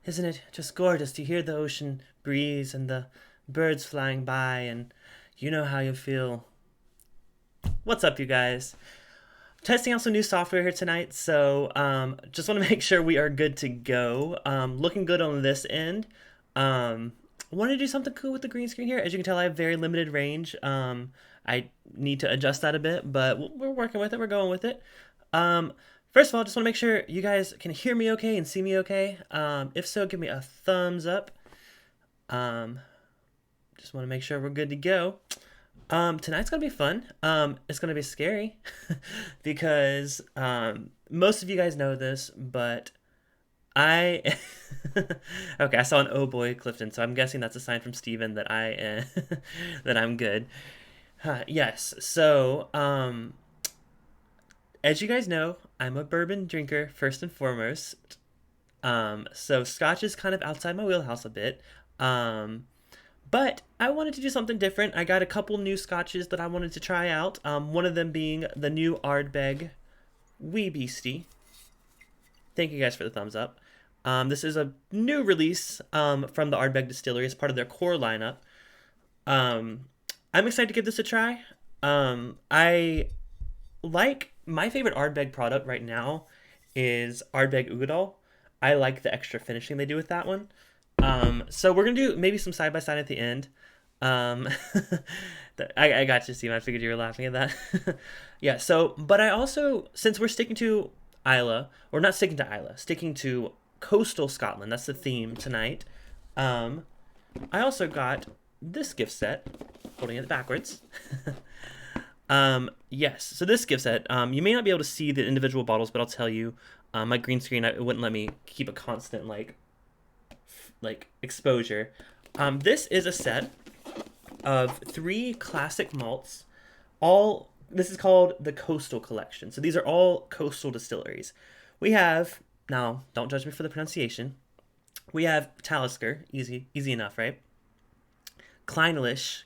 Isn't it just gorgeous to hear the ocean breeze and the birds flying by, and you know how you feel? What's up, you guys? Testing out some new software here tonight, so just want to make sure we are good to go. Looking good on this end. Want to do something cool with the green screen here. As you can tell, I have very limited range. I need to adjust that a bit, but we're working with it. We're going with it. Um, First of all, just want to make sure you guys can hear me okay and see me okay. If so, give me a thumbs up. Um, just want to make sure we're good to go. Tonight's gonna be fun. It's gonna be scary because most of you guys know this, but I okay. I saw an oh boy Clifton, so I'm guessing that's a sign from Steven that that I'm good. Yes. So as you guys know, I'm a bourbon drinker first and foremost. So Scotch is kind of outside my wheelhouse a bit. Um, but I wanted to do something different. I got a couple new scotches that I wanted to try out. One of them being the new Ardbeg Wee Beastie. Thank you guys for the thumbs up. This is a new release from the Ardbeg Distillery as part of their core lineup. Um, I'm excited to give this a try. I like my favorite Ardbeg product right now is Ardbeg Ugadal. I like the extra finishing they do with that one. So we're gonna do maybe some side by side at the end. Um, I got you, Steve. I figured you were laughing at that. Yeah. So, but I also, since we're sticking to Isla, or not sticking to Isla, sticking to coastal Scotland. That's the theme tonight. Um, I also got this gift set, holding it backwards. Yes. So this gift set, you may not be able to see the individual bottles, but I'll tell you, my green screen it wouldn't let me keep a constant like exposure. This is a set of three classic malts. All this is called the Coastal Collection. So these are all coastal distilleries. We have now. Don't judge me for the pronunciation. We have Talisker, easy enough, right? Clynelish.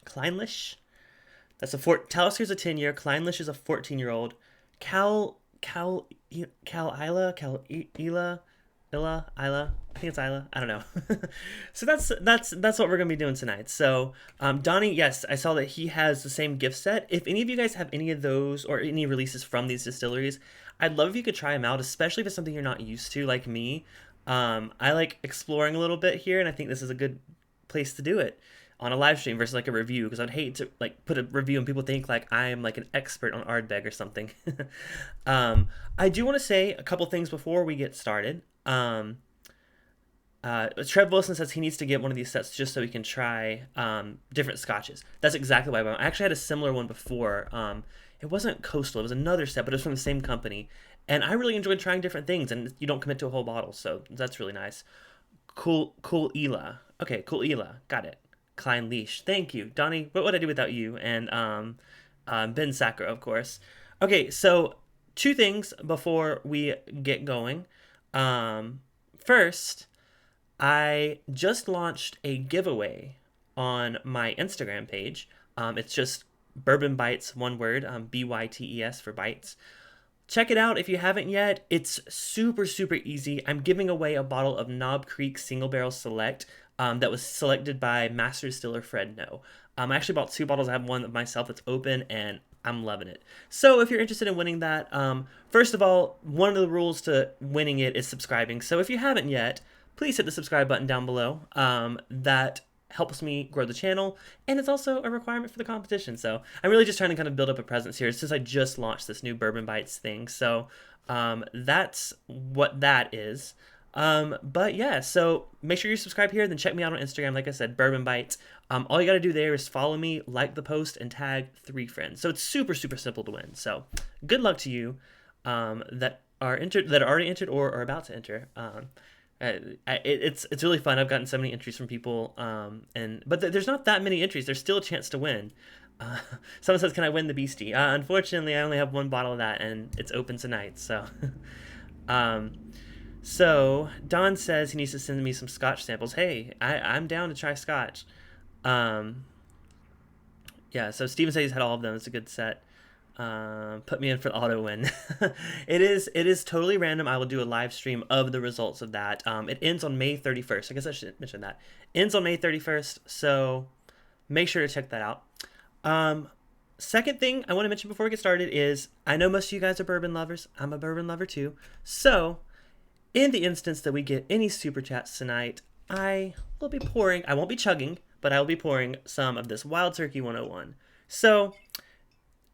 That's a Talisker's a 10-year. Clynelish is a 14-year-old. Caol Ila, Ila. I think it's Isla. I don't know. So that's what we're gonna be doing tonight. So Donnie, yes, I saw that he has the same gift set. If any of you guys have any of those or any releases from these distilleries, I'd love if you could try them out, especially if it's something you're not used to, like me. I like exploring a little bit here, and I think this is a good place to do it on a live stream versus like a review because I'd hate to like put a review and people think like I'm like an expert on Ardbeg or something. I do want to say a couple things before we get started. Trev Wilson says he needs to get one of these sets just so he can try different scotches. That's exactly why I went. I actually had a similar one before. It wasn't Coastal, it was another set, but it was from the same company. And I really enjoyed trying different things, and you don't commit to a whole bottle, so that's really nice. Caol Ila. Okay, Caol Ila. Got it. Clynelish. Thank you. Donnie, what would I do without you? And Ben Sacro, of course. Okay, so two things before we get going. First, I just launched a giveaway on my Instagram page. It's just Bourbon Bites, one word, BYTES for bites. Check it out if you haven't yet. It's super easy. I'm giving away a bottle of Knob Creek Single Barrel Select that was selected by Master Distiller Fred No. I actually bought two bottles. I have one of myself that's open, and I'm loving it. So if you're interested in winning that, first of all, one of the rules to winning it is subscribing. So if you haven't yet, please hit the subscribe button down below. That helps me grow the channel, and it's also a requirement for the competition. So I'm really just trying to kind of build up a presence here since I just launched this new Bourbon Bites thing. So that's what that is. But yeah, so make sure you subscribe here, then check me out on Instagram. Like I said, Bourbon Bites. All you got to do there is follow me, like the post, and tag 3 friends. So it's super simple to win. So good luck to you that are already entered or are about to enter. It's really fun. I've gotten so many entries from people, but there's not that many entries. There's still a chance to win. Uh, Someone says, "Can I win the Beastie?" Unfortunately, I only have one bottle of that, and it's open tonight. So, um, so Don says he needs to send me some Scotch samples. Hey, I'm down to try Scotch. Um, yeah. So Steven says he's had all of them. It's a good set. Put me in for the auto win. It is totally random. I will do a live stream of the results of that. It ends on May 31st. I guess I should mention that. Ends on May 31st, so make sure to check that out. Second thing I want to mention before we get started is I know most of you guys are bourbon lovers. I'm a bourbon lover too. So in the instance that we get any super chats tonight, I will be pouring, I won't be chugging, but I will be pouring some of this Wild Turkey 101. So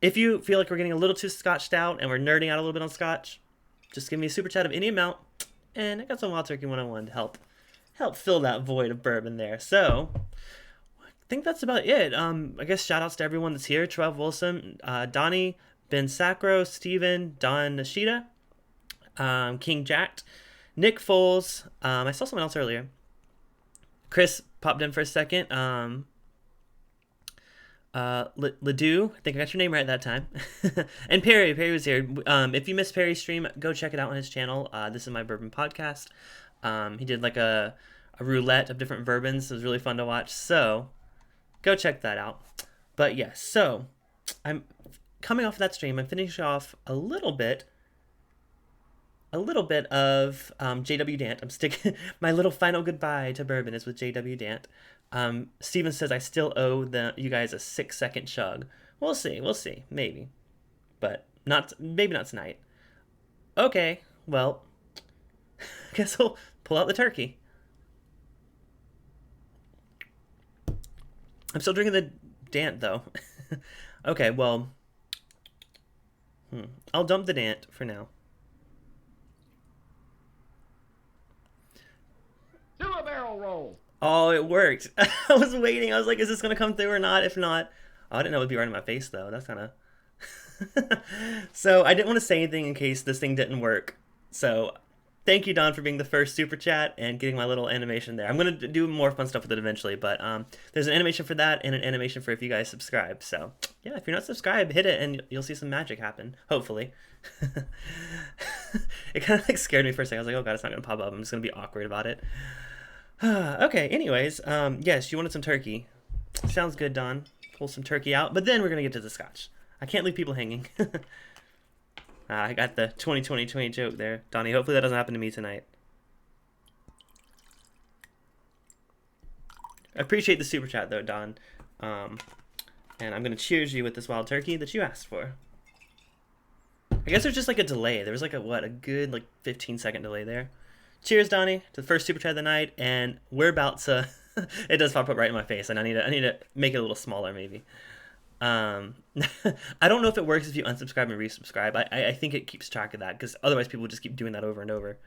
if you feel like we're getting a little too scotched out and we're nerding out a little bit on scotch, just give me a super chat of any amount, and I got some Wild Turkey 101 to help fill that void of bourbon there. So I think that's about it. I guess shout outs to everyone that's here: Trev Wilson, Donnie, Ben Sacro, Steven, Don Nishida, King Jack, Nick Foles. I saw someone else earlier. Chris popped in for a second. Ledoux, I think I got your name right that time. And Perry was here. If you missed Perry's stream, go check it out on his channel. This is my bourbon podcast. He did like a roulette of different bourbons. It was really fun to watch. So go check that out. But yes, so I'm coming off of that stream. I'm finishing off a little bit of JW Dant. I'm sticking my little final goodbye to bourbon is with JW Dant. Steven says I still owe you guys a 6-second chug. We'll see, maybe, but maybe not tonight. Okay, well, I guess we'll pull out the turkey. I'm still drinking the Dant though. Okay, well, I'll dump the Dant for now. Do a barrel roll. Oh, it worked. I was waiting. I was like, is this going to come through or not? If not, I didn't know it would be right in my face, though. That's kind of... So I didn't want to say anything in case this thing didn't work. So thank you, Don, for being the first super chat and getting my little animation there. I'm going to do more fun stuff with it eventually, but there's an animation for that and an animation for if you guys subscribe. So yeah, if you're not subscribed, hit it and you'll see some magic happen, hopefully. It kind of like scared me for a second. I was like, oh God, it's not going to pop up. I'm just going to be awkward about it. Okay, anyways, yes, you wanted some turkey. Sounds good, Don. Pull some turkey out, but then we're going to get to the scotch. I can't leave people hanging. I got the 20-20-20 joke there. Donnie, hopefully that doesn't happen to me tonight. I appreciate the super chat, though, Don. And I'm going to cheers you with this wild turkey that you asked for. I guess there's just like a delay. There was like a good like 15-second delay there. Cheers, Donnie, to the first super chat of the night, and we're about to... It does pop up right in my face, and I need to make it a little smaller, maybe. I don't know if it works if you unsubscribe and resubscribe. I think it keeps track of that, because otherwise people would just keep doing that over and over.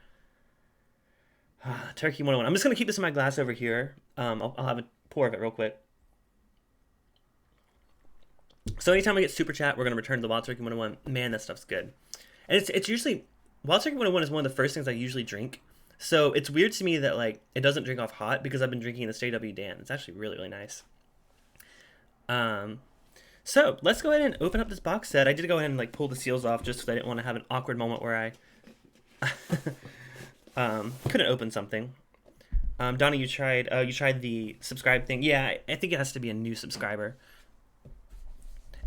Turkey 101. I'm just going to keep this in my glass over here. I'll have a pour of it real quick. So anytime we get super chat, we're going to return to the Wild Turkey 101. Man, that stuff's good. And it's usually... Wild Turkey 101 is one of the first things I usually drink. So it's weird to me that like it doesn't drink off hot because I've been drinking this JW Dan. It's actually really, really nice. So let's go ahead and open up this box set. I did go ahead and like pull the seals off just because I didn't want to have an awkward moment where I couldn't open something. Donnie, you tried the subscribe thing. Yeah, I think it has to be a new subscriber.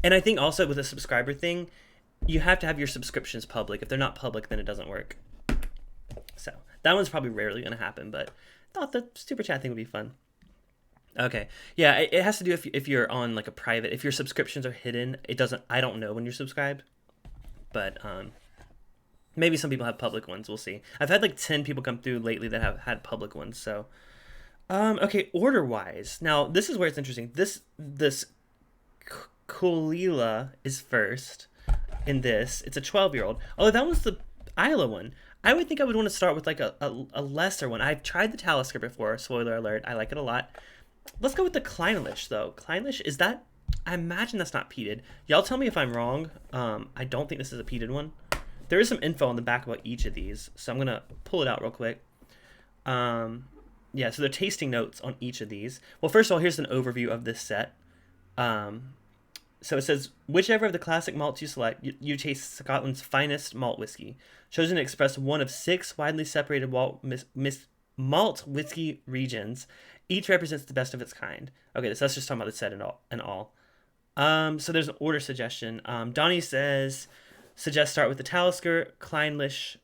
And I think also with a subscriber thing, you have to have your subscriptions public. If they're not public, then it doesn't work. So that one's probably rarely going to happen, but I thought the super chat thing would be fun. Okay. Yeah, it has to do if you're on like a private, if your subscriptions are hidden, it doesn't, I don't know when you're subscribed, but maybe some people have public ones. We'll see. I've had like 10 people come through lately that have had public ones. So, okay. Order wise. Now this is where it's interesting. This Caol Ila is first in this. It's a 12-year-old. Although that one's the Isla one. I would think I would want to start with like a lesser one. I've tried the Talisker before. Spoiler alert. I like it a lot. Let's go with the Clynelish though. Clynelish, is that... I imagine that's not peated. Y'all tell me if I'm wrong. I don't think this is a peated one. There is some info on the back about each of these. So I'm going to pull it out real quick. Yeah, so they're tasting notes on each of these. Well, first of all, here's an overview of this set. So it says, whichever of the classic malts you select, you taste Scotland's finest malt whiskey. Chosen to express one of 6 widely separated malt whiskey regions. Each represents the best of its kind. Okay, so that's just talking about the set and all. So there's an order suggestion. Donnie says, suggest start with the Talisker, Clynelish,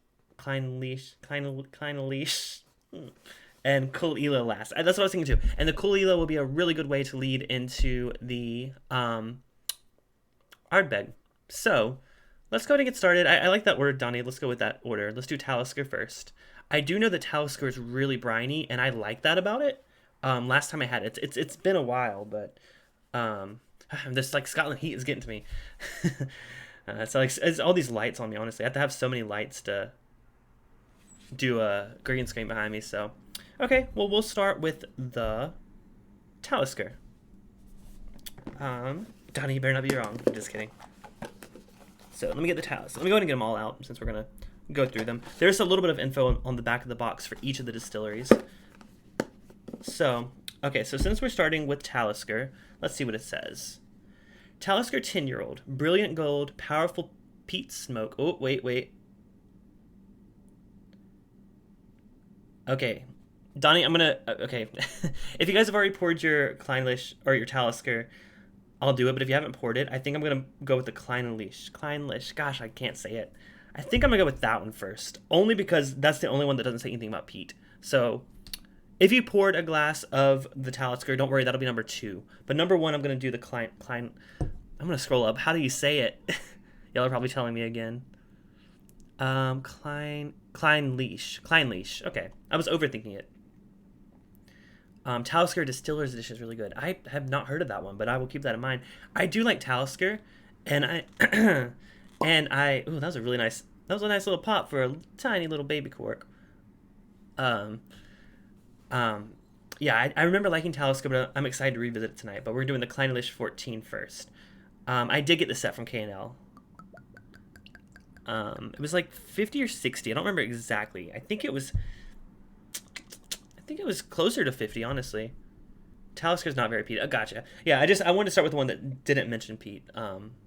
and Caol Ila last. That's what I was thinking too. And the Caol Ila will be a really good way to lead into the Ardbeg. So let's go ahead and get started. I like that order, Donnie. Let's go with that order. Let's do Talisker first. I do know that Talisker is really briny, and I like that about it. Last time I had it, it's been a while, but this like Scotland heat is getting to me. It's all these lights on me. Honestly, I have to have so many lights to do a green screen behind me. So, okay, well we'll start with the Talisker. Donnie, you better not be wrong. I'm just kidding. So let me get the Talisker. Let me go ahead and get them all out since we're gonna go through them. There's a little bit of info on the back of the box for each of the distilleries. So, okay, so since we're starting with Talisker, let's see what it says. Talisker 10-year-old, brilliant gold, powerful peat smoke. Oh, wait. Okay, Donnie, I'm gonna, okay. If you guys have already poured your Clynelish or your Talisker, I'll do it, but if you haven't poured it, I think I'm gonna go with the Clynelish, gosh, I can't say it. I think I'm gonna go with that one first, only because that's the only one that doesn't say anything about peat. So, if you poured a glass of the Talisker, don't worry, that'll be number 2. But number 1, I'm going to do the I'm going to scroll up. How do you say it? Y'all are probably telling me again. Clynelish. Okay, I was overthinking it. Talisker Distiller's Edition is really good. I have not heard of that one, but I will keep that in mind. I do like Talisker, and I ooh, that was a nice little pop for a tiny little baby cork. Yeah, I remember liking Talisker, but I'm excited to revisit it tonight. But we're doing the Clynelish 14 first. I did get the set from Caol Ila. It was like 50 or 60. I don't remember exactly. I think it was closer to 50, honestly. Talisker's not very peat. Gotcha. Yeah, I wanted to start with the one that didn't mention peat.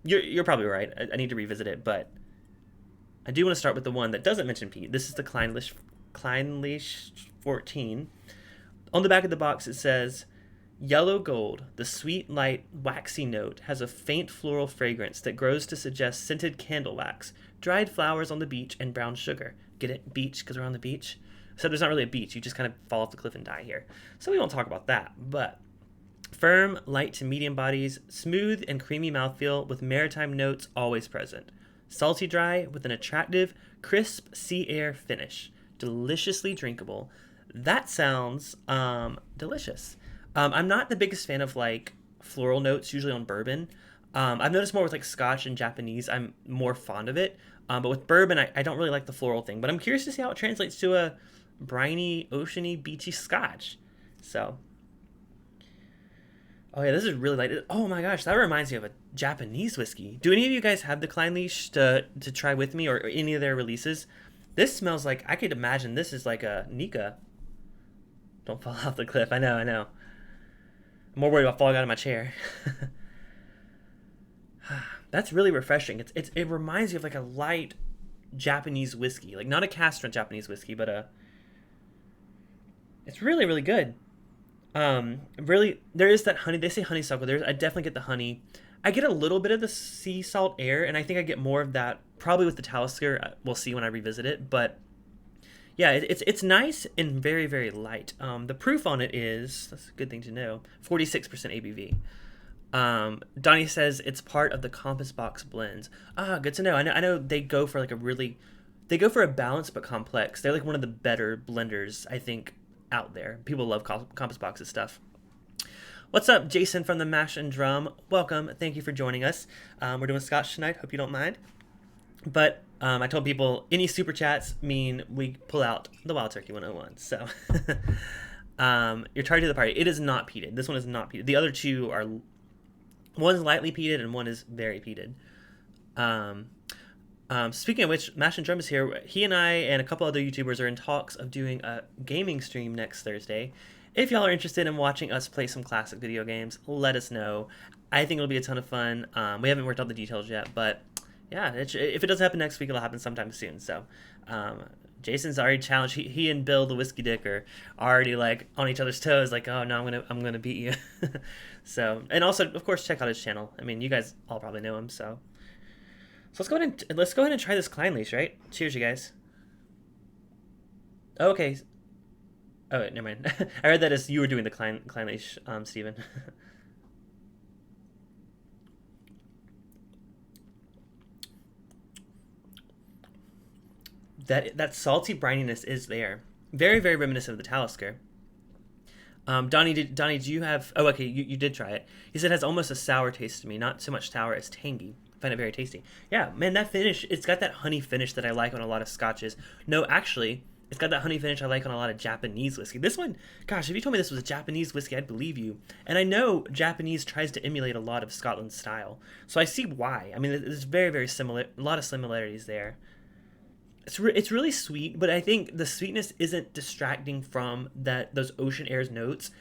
You're probably right. I need to revisit it, but I do want to start with the one that doesn't mention peat. This is the Clynelish 14. On the back of the box it says, yellow gold, the sweet, light, waxy note has a faint floral fragrance that grows to suggest scented candle wax, dried flowers on the beach, and brown sugar. Get it? Beach, because we're on the beach? So there's not really a beach. You just kind of fall off the cliff and die here. So we won't talk about that. But firm, light to medium bodies, smooth and creamy mouthfeel with maritime notes always present. Salty dry with an attractive, crisp sea air finish. Deliciously drinkable. That sounds delicious. I'm not the biggest fan of like floral notes usually on bourbon. I've noticed more with like Scotch and Japanese. I'm more fond of it. But with bourbon, I don't really like the floral thing. But I'm curious to see how it translates to a briny, oceany, beachy Scotch. So, oh yeah, this is really light. Oh my gosh, that reminds me of a Japanese whiskey. Do any of you guys have the Clynelish to try with me or any of their releases? This smells like, I could imagine this is like a Nika. Don't fall off the cliff. I know. I'm more worried about falling out of my chair. That's really refreshing. It reminds me of like a light Japanese whiskey. Like not a cask strength Japanese whiskey, but it's really, really good. Really, there is that honey. They say honeysuckle. I definitely get the honey. I get a little bit of the sea salt air, and I think I get more of that probably with the Talisker. We'll see when I revisit it, but yeah, it's nice and very, very light. The proof on it is, that's a good thing to know, 46% ABV. Donnie says it's part of the Compass Box blends. Good to know. I know they go for like they go for a balance but complex. They're like one of the better blenders, I think, out there. People love Compass Box's stuff. What's up, Jason from the Mash and Drum? Welcome. Thank you for joining us. We're doing Scotch tonight. Hope you don't mind. But I told people any super chats mean we pull out the Wild Turkey 101. So you're charged to the party. It is not peated. This one is not peated. The other two are, one is lightly peated and one is very peated. Speaking of which, Mash and Drum is here. He and I and a couple other YouTubers are in talks of doing a gaming stream next Thursday. If y'all are interested in watching us play some classic video games, let us know. I think it'll be a ton of fun. We haven't worked out the details yet, but yeah, if it doesn't happen next week, it'll happen sometime soon. So Jason's already challenged. He and Bill, the whiskey dick, are already like on each other's toes. Like, oh no, I'm gonna beat you. So, and also, of course, check out his channel. I mean, you guys all probably know him. So let's go ahead and try this Clynelish, right? Cheers, you guys. Oh, okay. Oh, wait, never mind. I read that as you were doing the Clynelish, Stephen. That salty brininess is there. Very, very reminiscent of the Talisker. Donnie, do you have? Oh, okay, you did try it. He said it has almost a sour taste to me, not so much sour as tangy. I find it very tasty. Yeah, man, that finish, it's got that honey finish that I like on a lot of scotches. No, actually, it's got that honey finish I like on a lot of Japanese whiskey. This one, gosh, if you told me this was a Japanese whiskey, I'd believe you. And I know Japanese tries to emulate a lot of Scotland's style, so I see why. I mean, there's very, very similar, a lot of similarities there. It's really sweet, but I think the sweetness isn't distracting from those ocean airs notes.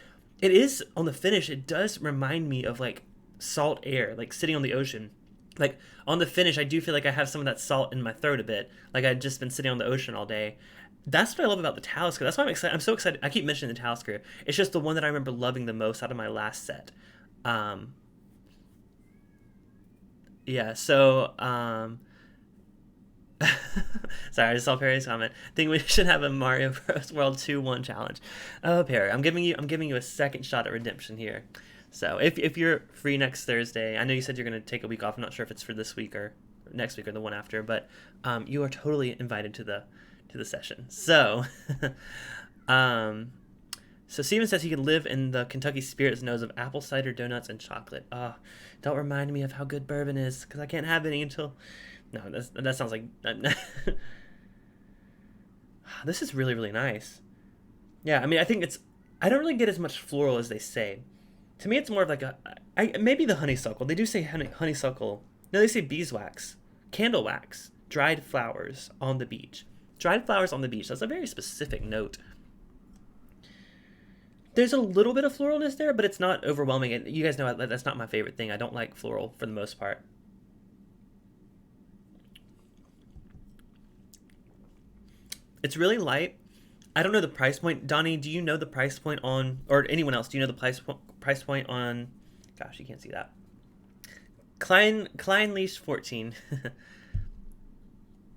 It is on the finish. It does remind me of like salt air, like sitting on the ocean. Like on the finish, I do feel like I have some of that salt in my throat a bit. Like I've just been sitting on the ocean all day. That's what I love about the Talisker. That's why I'm excited. I'm so excited. I keep mentioning the Talisker. It's just the one that I remember loving the most out of my last set. Um, yeah. Sorry, I just saw Perry's comment. Think we should have a Mario Bros. World 2-1 challenge. Oh, Perry, I'm giving you a second shot at redemption here. So if you're free next Thursday, I know you said you're gonna take a week off. I'm not sure if it's for this week or next week or the one after, but you are totally invited to the session. So, so Steven says he could live in the Kentucky Spirit's nose of apple cider donuts and chocolate. Don't remind me of how good bourbon is, because I can't have any until. No, that sounds like. This is really, really nice. Yeah, I mean, I think it's. I don't really get as much floral as they say. To me, it's more of like maybe the honeysuckle. They do say honeysuckle. No, they say beeswax, candle wax, dried flowers on the beach. Dried flowers on the beach. That's a very specific note. There's a little bit of floralness there, but it's not overwhelming. And you guys know that's not my favorite thing. I don't like floral for the most part. It's really light. I don't know the price point. Donnie, do you know the price point on, or anyone else, do you know the price point on, gosh, you can't see that. Clynelish 14.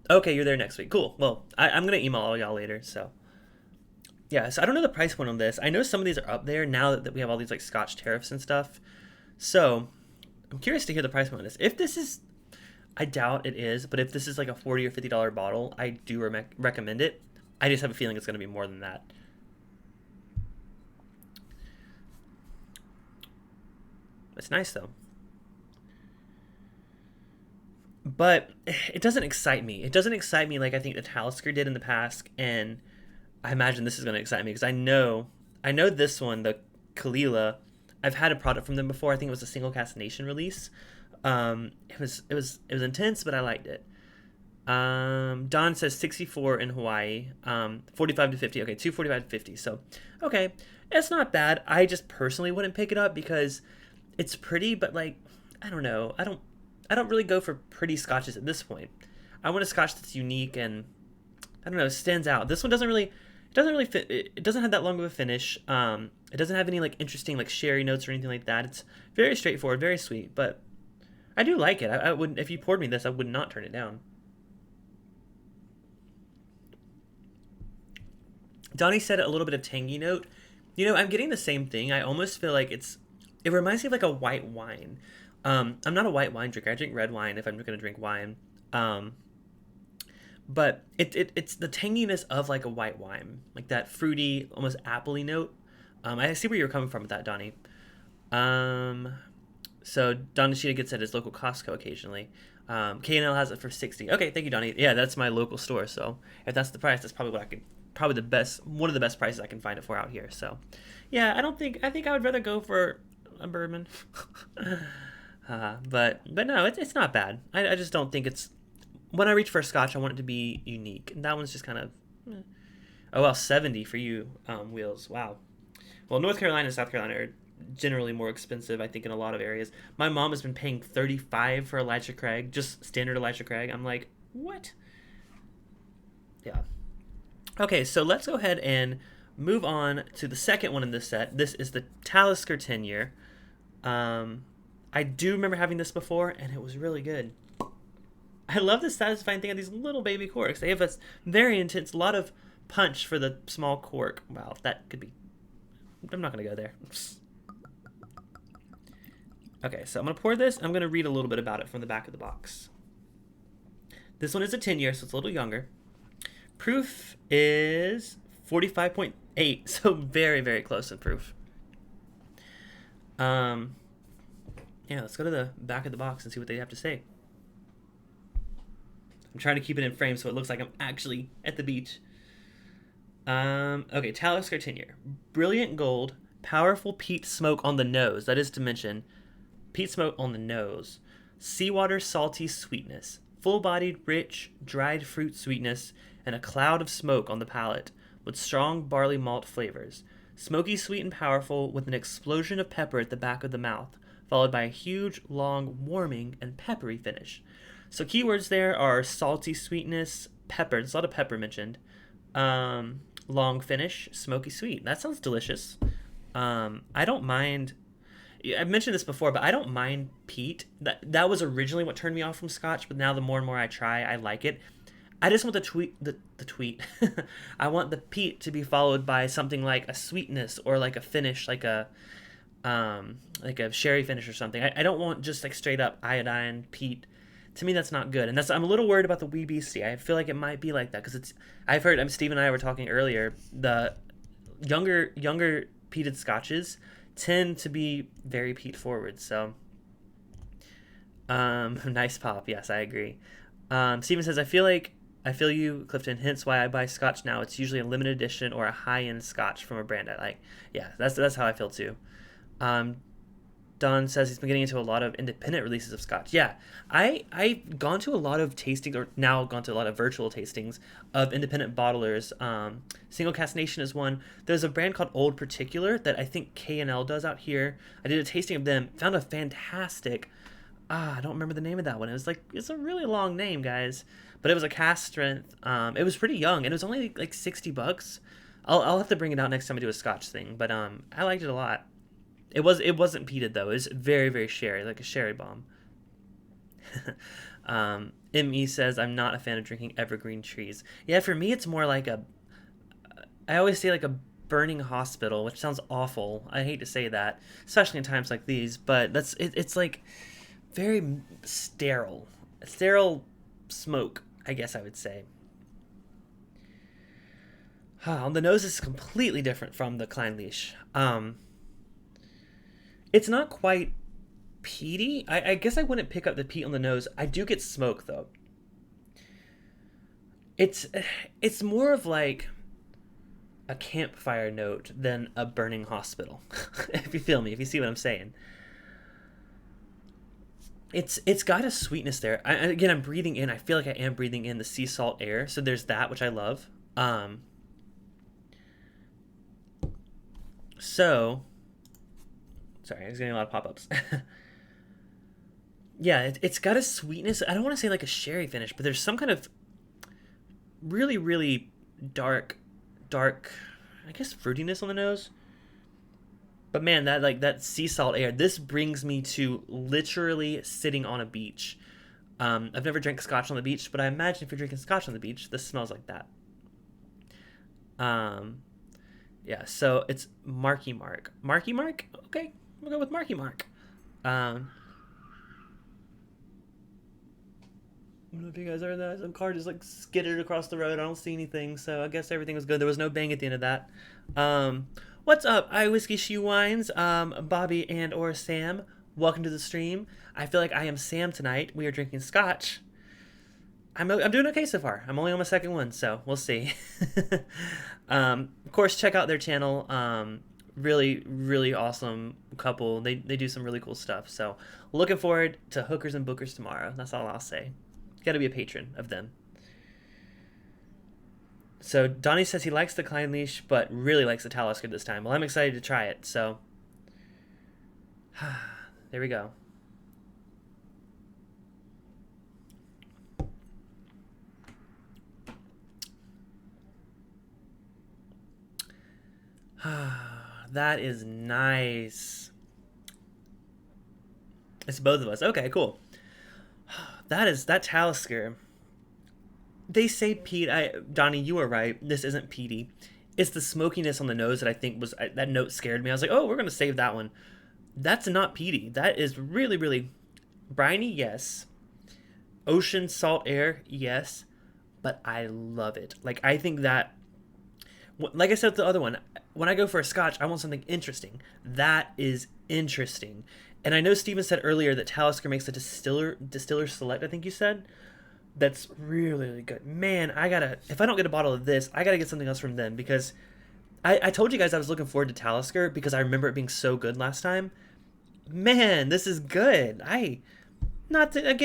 Okay, you're there next week. Cool. Well, I'm going to email all y'all later, so. Yeah, so I don't know the price point on this. I know some of these are up there now that we have all these like Scotch tariffs and stuff. So, I'm curious to hear the price point on this. If this is, I doubt it is, but if this is like a $40 or $50 bottle, I do recommend it. I just have a feeling it's going to be more than that. It's nice though. But it doesn't excite me. It doesn't excite me like I think the Talisker did in the past, and I imagine this is going to excite me because I know this one, the Caol Ila. I've had a product from them before. I think it was a single cask nation release. It was intense, but I liked it. Don says 64 in Hawaii, 45 to 50. Okay, 245 to 50. So, okay, it's not bad. I just personally wouldn't pick it up because it's pretty, but like, I don't know. I don't really go for pretty scotches at this point. I want a scotch that's unique and I don't know, stands out. This one doesn't really fit. It doesn't have that long of a finish. It doesn't have any like interesting like sherry notes or anything like that. It's very straightforward, very sweet, but I do like it. I would, if you poured me this, I would not turn it down. Donnie said a little bit of tangy note. You know, I'm getting the same thing. I almost feel like it reminds me of like a white wine. I'm not a white wine drinker. I drink red wine if I'm going to drink wine. But it's the tanginess of like a white wine, like that fruity, almost appley note. I see where you're coming from with that, Donnie. So Don Nishida gets at his local Costco occasionally. K&L has it for $60. Okay, thank you, Donnie. Yeah, that's my local store. So if that's the price, that's probably one of the best prices I can find it for out here. So, yeah, I think I would rather go for a bourbon. But no, it's not bad. I just don't think it's, when I reach for a scotch, I want it to be unique. And that one's just kind of, oh, well, 70 for you, Wheels. Wow. Well, North Carolina and South Carolina are generally more expensive, I think, in a lot of areas. My mom has been paying $35 for Elijah Craig, just standard Elijah Craig. I'm like, what? Yeah. Okay, so let's go ahead and move on to the second one in this set. This is the Talisker Tenure. I do remember having this before, and it was really good. I love the satisfying thing of these little baby corks. They have a very intense, lot of punch for the small cork. Wow, that could be... I'm not going to go there. Okay, so I'm going to pour this. I'm going to read a little bit about it from the back of the box. This one is a 10-year, so it's a little younger. Proof is 45.8, so very, very close in proof. Yeah, let's go to the back of the box and see what they have to say. I'm trying to keep it in frame so it looks like I'm actually at the beach. Okay, Talisker Tenure. Brilliant gold, powerful peat smoke on the nose. That is to mention, peat smoke on the nose. Seawater salty sweetness. Full-bodied, rich, dried fruit sweetness, and a cloud of smoke on the palate, with strong barley malt flavors. Smoky, sweet, and powerful, with an explosion of pepper at the back of the mouth, followed by a huge, long, warming, and peppery finish. So keywords there are salty sweetness, pepper. There's a lot of pepper mentioned. Long finish, smoky sweet. That sounds delicious. I don't mind... I've mentioned this before, but I don't mind peat. That was originally what turned me off from Scotch, but now the more and more I try, I like it. I just want the tweet. I want the peat to be followed by something like a sweetness or like a finish, like a sherry finish or something. I don't want just like straight up iodine peat. To me, that's not good, and I'm a little worried about the wee Beastie. I feel like it might be like that because I've heard. Steve and I were talking earlier. The younger peated scotches tend to be very peat forward. So, nice pop. Yes, I agree. Steven says, I feel you, Clifton. Hence why I buy Scotch now. It's usually a limited edition or a high-end Scotch from a brand I like. Yeah, that's how I feel too. Don says he's been getting into a lot of independent releases of Scotch. Yeah, I've gone to a lot of tastings, or now gone to a lot of virtual tastings of independent bottlers. Single Cask Nation is one. There's a brand called Old Particular that I think K&L does out here. I did a tasting of them. Found a fantastic... I don't remember the name of that one. It's a really long name, guys. But it was a cask strength. It was pretty young, and it was only like $60. I'll have to bring it out next time I do a Scotch thing. But I liked it a lot. It wasn't peated though. It was very, very sherry, like a sherry bomb. Me says I'm not a fan of drinking evergreen trees. Yeah, for me it's more like I always say like a burning hospital, which sounds awful. I hate to say that, especially in times like these. But it's like very sterile smoke, I guess I would say. On the nose is completely different from the Clynelish. It's not quite peaty. I guess I wouldn't pick up the peat on the nose. I do get smoke though. It's more of like a campfire note than a burning hospital. If you feel me, if you see what I'm saying. It's got a sweetness there. Again, I'm breathing in. I feel like I am breathing in the sea salt air. So there's that, which I love. Sorry, I was getting a lot of pop-ups. Yeah, it's got a sweetness. I don't want to say like a sherry finish, but there's some kind of really, really dark, I guess fruitiness on the nose. But man, that sea salt air, this brings me to literally sitting on a beach. I've never drank Scotch on the beach, but I imagine if you're drinking Scotch on the beach, this smells like that. Yeah, so it's Marky Mark. Marky Mark? Okay, we'll go with Marky Mark. I don't know if you guys heard that. Some car just like skidded across the road. I don't see anything, so I guess everything was good. There was no bang at the end of that. What's up, I Whiskey Shoe Wines, Bobby and or Sam? Welcome to the stream. I feel like I am Sam tonight. We are drinking Scotch. I'm doing okay so far. I'm only on my second one, so we'll see. Of course, check out their channel. Really, really awesome couple. They do some really cool stuff. So looking forward to Hookers and Bookers tomorrow. That's all I'll say. Got to be a patron of them. So Donnie says he likes the Clynelish, but really likes the Talisker this time. Well, I'm excited to try it. So there we go. That is nice. It's both of us. Okay, cool. That Talisker. They say peat. Donnie, you were right. This isn't peaty. It's the smokiness on the nose that I think was that note scared me. I was like, oh, we're gonna save that one. That's not peaty. That is really, really briny. Yes. Ocean salt air. Yes. But I love it. Like I think that, like I said with the other one, when I go for a Scotch, I want something interesting. That is interesting. And I know Steven said earlier that Talisker makes a distiller select. I think you said. That's really, really good. Man, if I don't get a bottle of this, I gotta get something else from them because I told you guys I was looking forward to Talisker because I remember it being so good last time. Man, this is good. Again,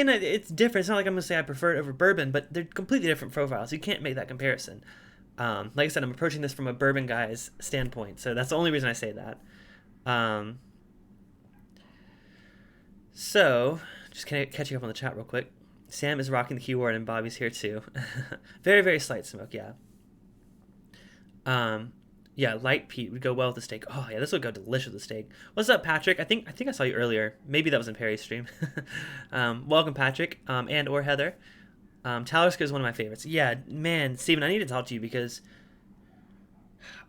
it's different. It's not like I'm gonna say I prefer it over bourbon, but they're completely different profiles. You can't make that comparison. Like I said, I'm approaching this from a bourbon guy's standpoint, so that's the only reason I say that. So, just catching up on the chat real quick. Sam is rocking the keyword and Bobby's here too. Very, very slight smoke, yeah. Yeah, light peat would go well with the steak. Oh yeah, this would go delicious with the steak. What's up, Patrick? I think I saw you earlier. Maybe that was in Perry's stream. Welcome, Patrick, and or Heather. Talisker is one of my favorites. Yeah, man, Steven, I need to talk to you because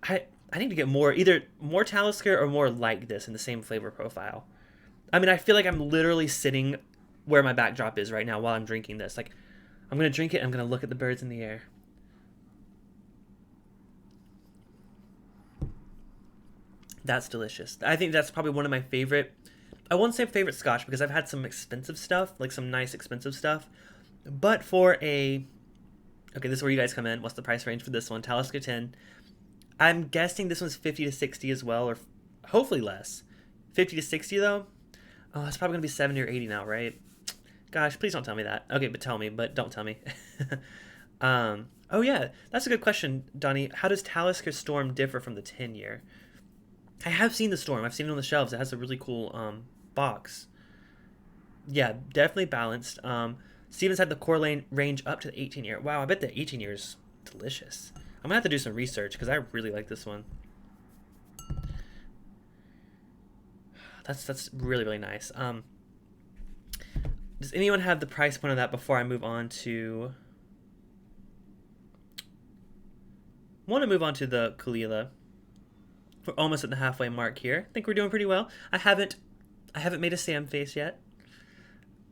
I need to get either more Talisker or more like this in the same flavor profile. I mean, I feel like I'm literally sitting where my backdrop is right now while I'm drinking this. Like, I'm going to drink it and I'm going to look at the birds in the air. That's delicious. I think that's probably one of my favorite, I won't say favorite Scotch because I've had some expensive stuff, like some nice expensive stuff. But okay, this is where you guys come in. What's the price range for this one? Talisker 10. I'm guessing this one's 50 to 60 as well, or hopefully less. 50 to 60 though? Oh, it's probably going to be 70 or 80 now, right? Gosh, please don't tell me that. Okay, but tell me, but don't tell me. Oh yeah, that's a good question, Donnie. How does Talisker Storm differ from the Tenure? I have seen the Storm. I've seen it on the shelves. It has a really cool box. Yeah, definitely balanced. Steven's had the core lane range up to the 18 year. Wow, I bet the 18 year is delicious. I'm gonna have to do some research because I really like this one. That's really, really nice. Does anyone have the price point of that before I move on to... I want to move on to the Caol Ila. We're almost at the halfway mark here. I think we're doing pretty well. I haven't made a Sam face yet.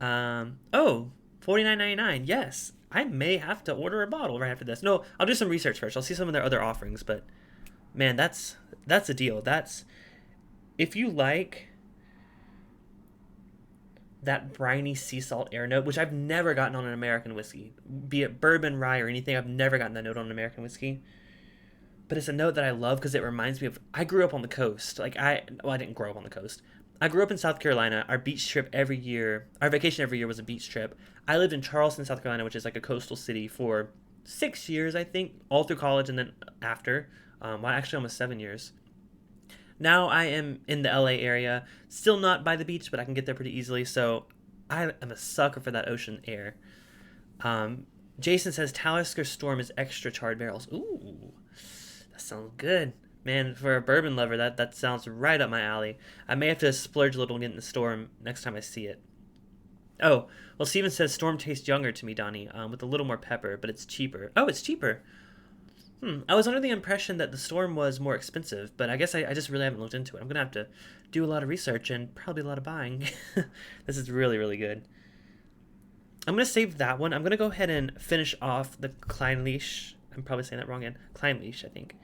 Oh, $49.99. Yes, I may have to order a bottle right after this. No, I'll do some research first. I'll see some of their other offerings, but man, that's a deal. If you like that briny sea salt air note, which I've never gotten on an American whiskey, be it bourbon, rye, or anything. I've never gotten that note on an American whiskey. But it's a note that I love because it reminds me of... I grew up on the coast. I didn't grow up on the coast. I grew up in South Carolina. Our vacation every year was a beach trip. I lived in Charleston, South Carolina, which is like a coastal city, for 6 years, I think, all through college and then after. Actually almost 7 years. Now I am in the LA area, still not by the beach, but I can get there pretty easily, so I am a sucker for that ocean air. Jason says Talisker Storm is extra charred barrels. Ooh, that sounds good. Man, for a bourbon lover, that sounds right up my alley. I may have to splurge a little and get in the Storm next time I see it. Oh, well, Steven says Storm tastes younger to me, Donnie, with a little more pepper, but it's cheaper. Oh, it's cheaper. I was under the impression that the Storm was more expensive, but I guess I just really haven't looked into it. I'm going to have to do a lot of research and probably a lot of buying. This is really, really good. I'm going to save that one. I'm going to go ahead and finish off the Clynelish. I'm probably saying that wrong again. Clynelish, I think.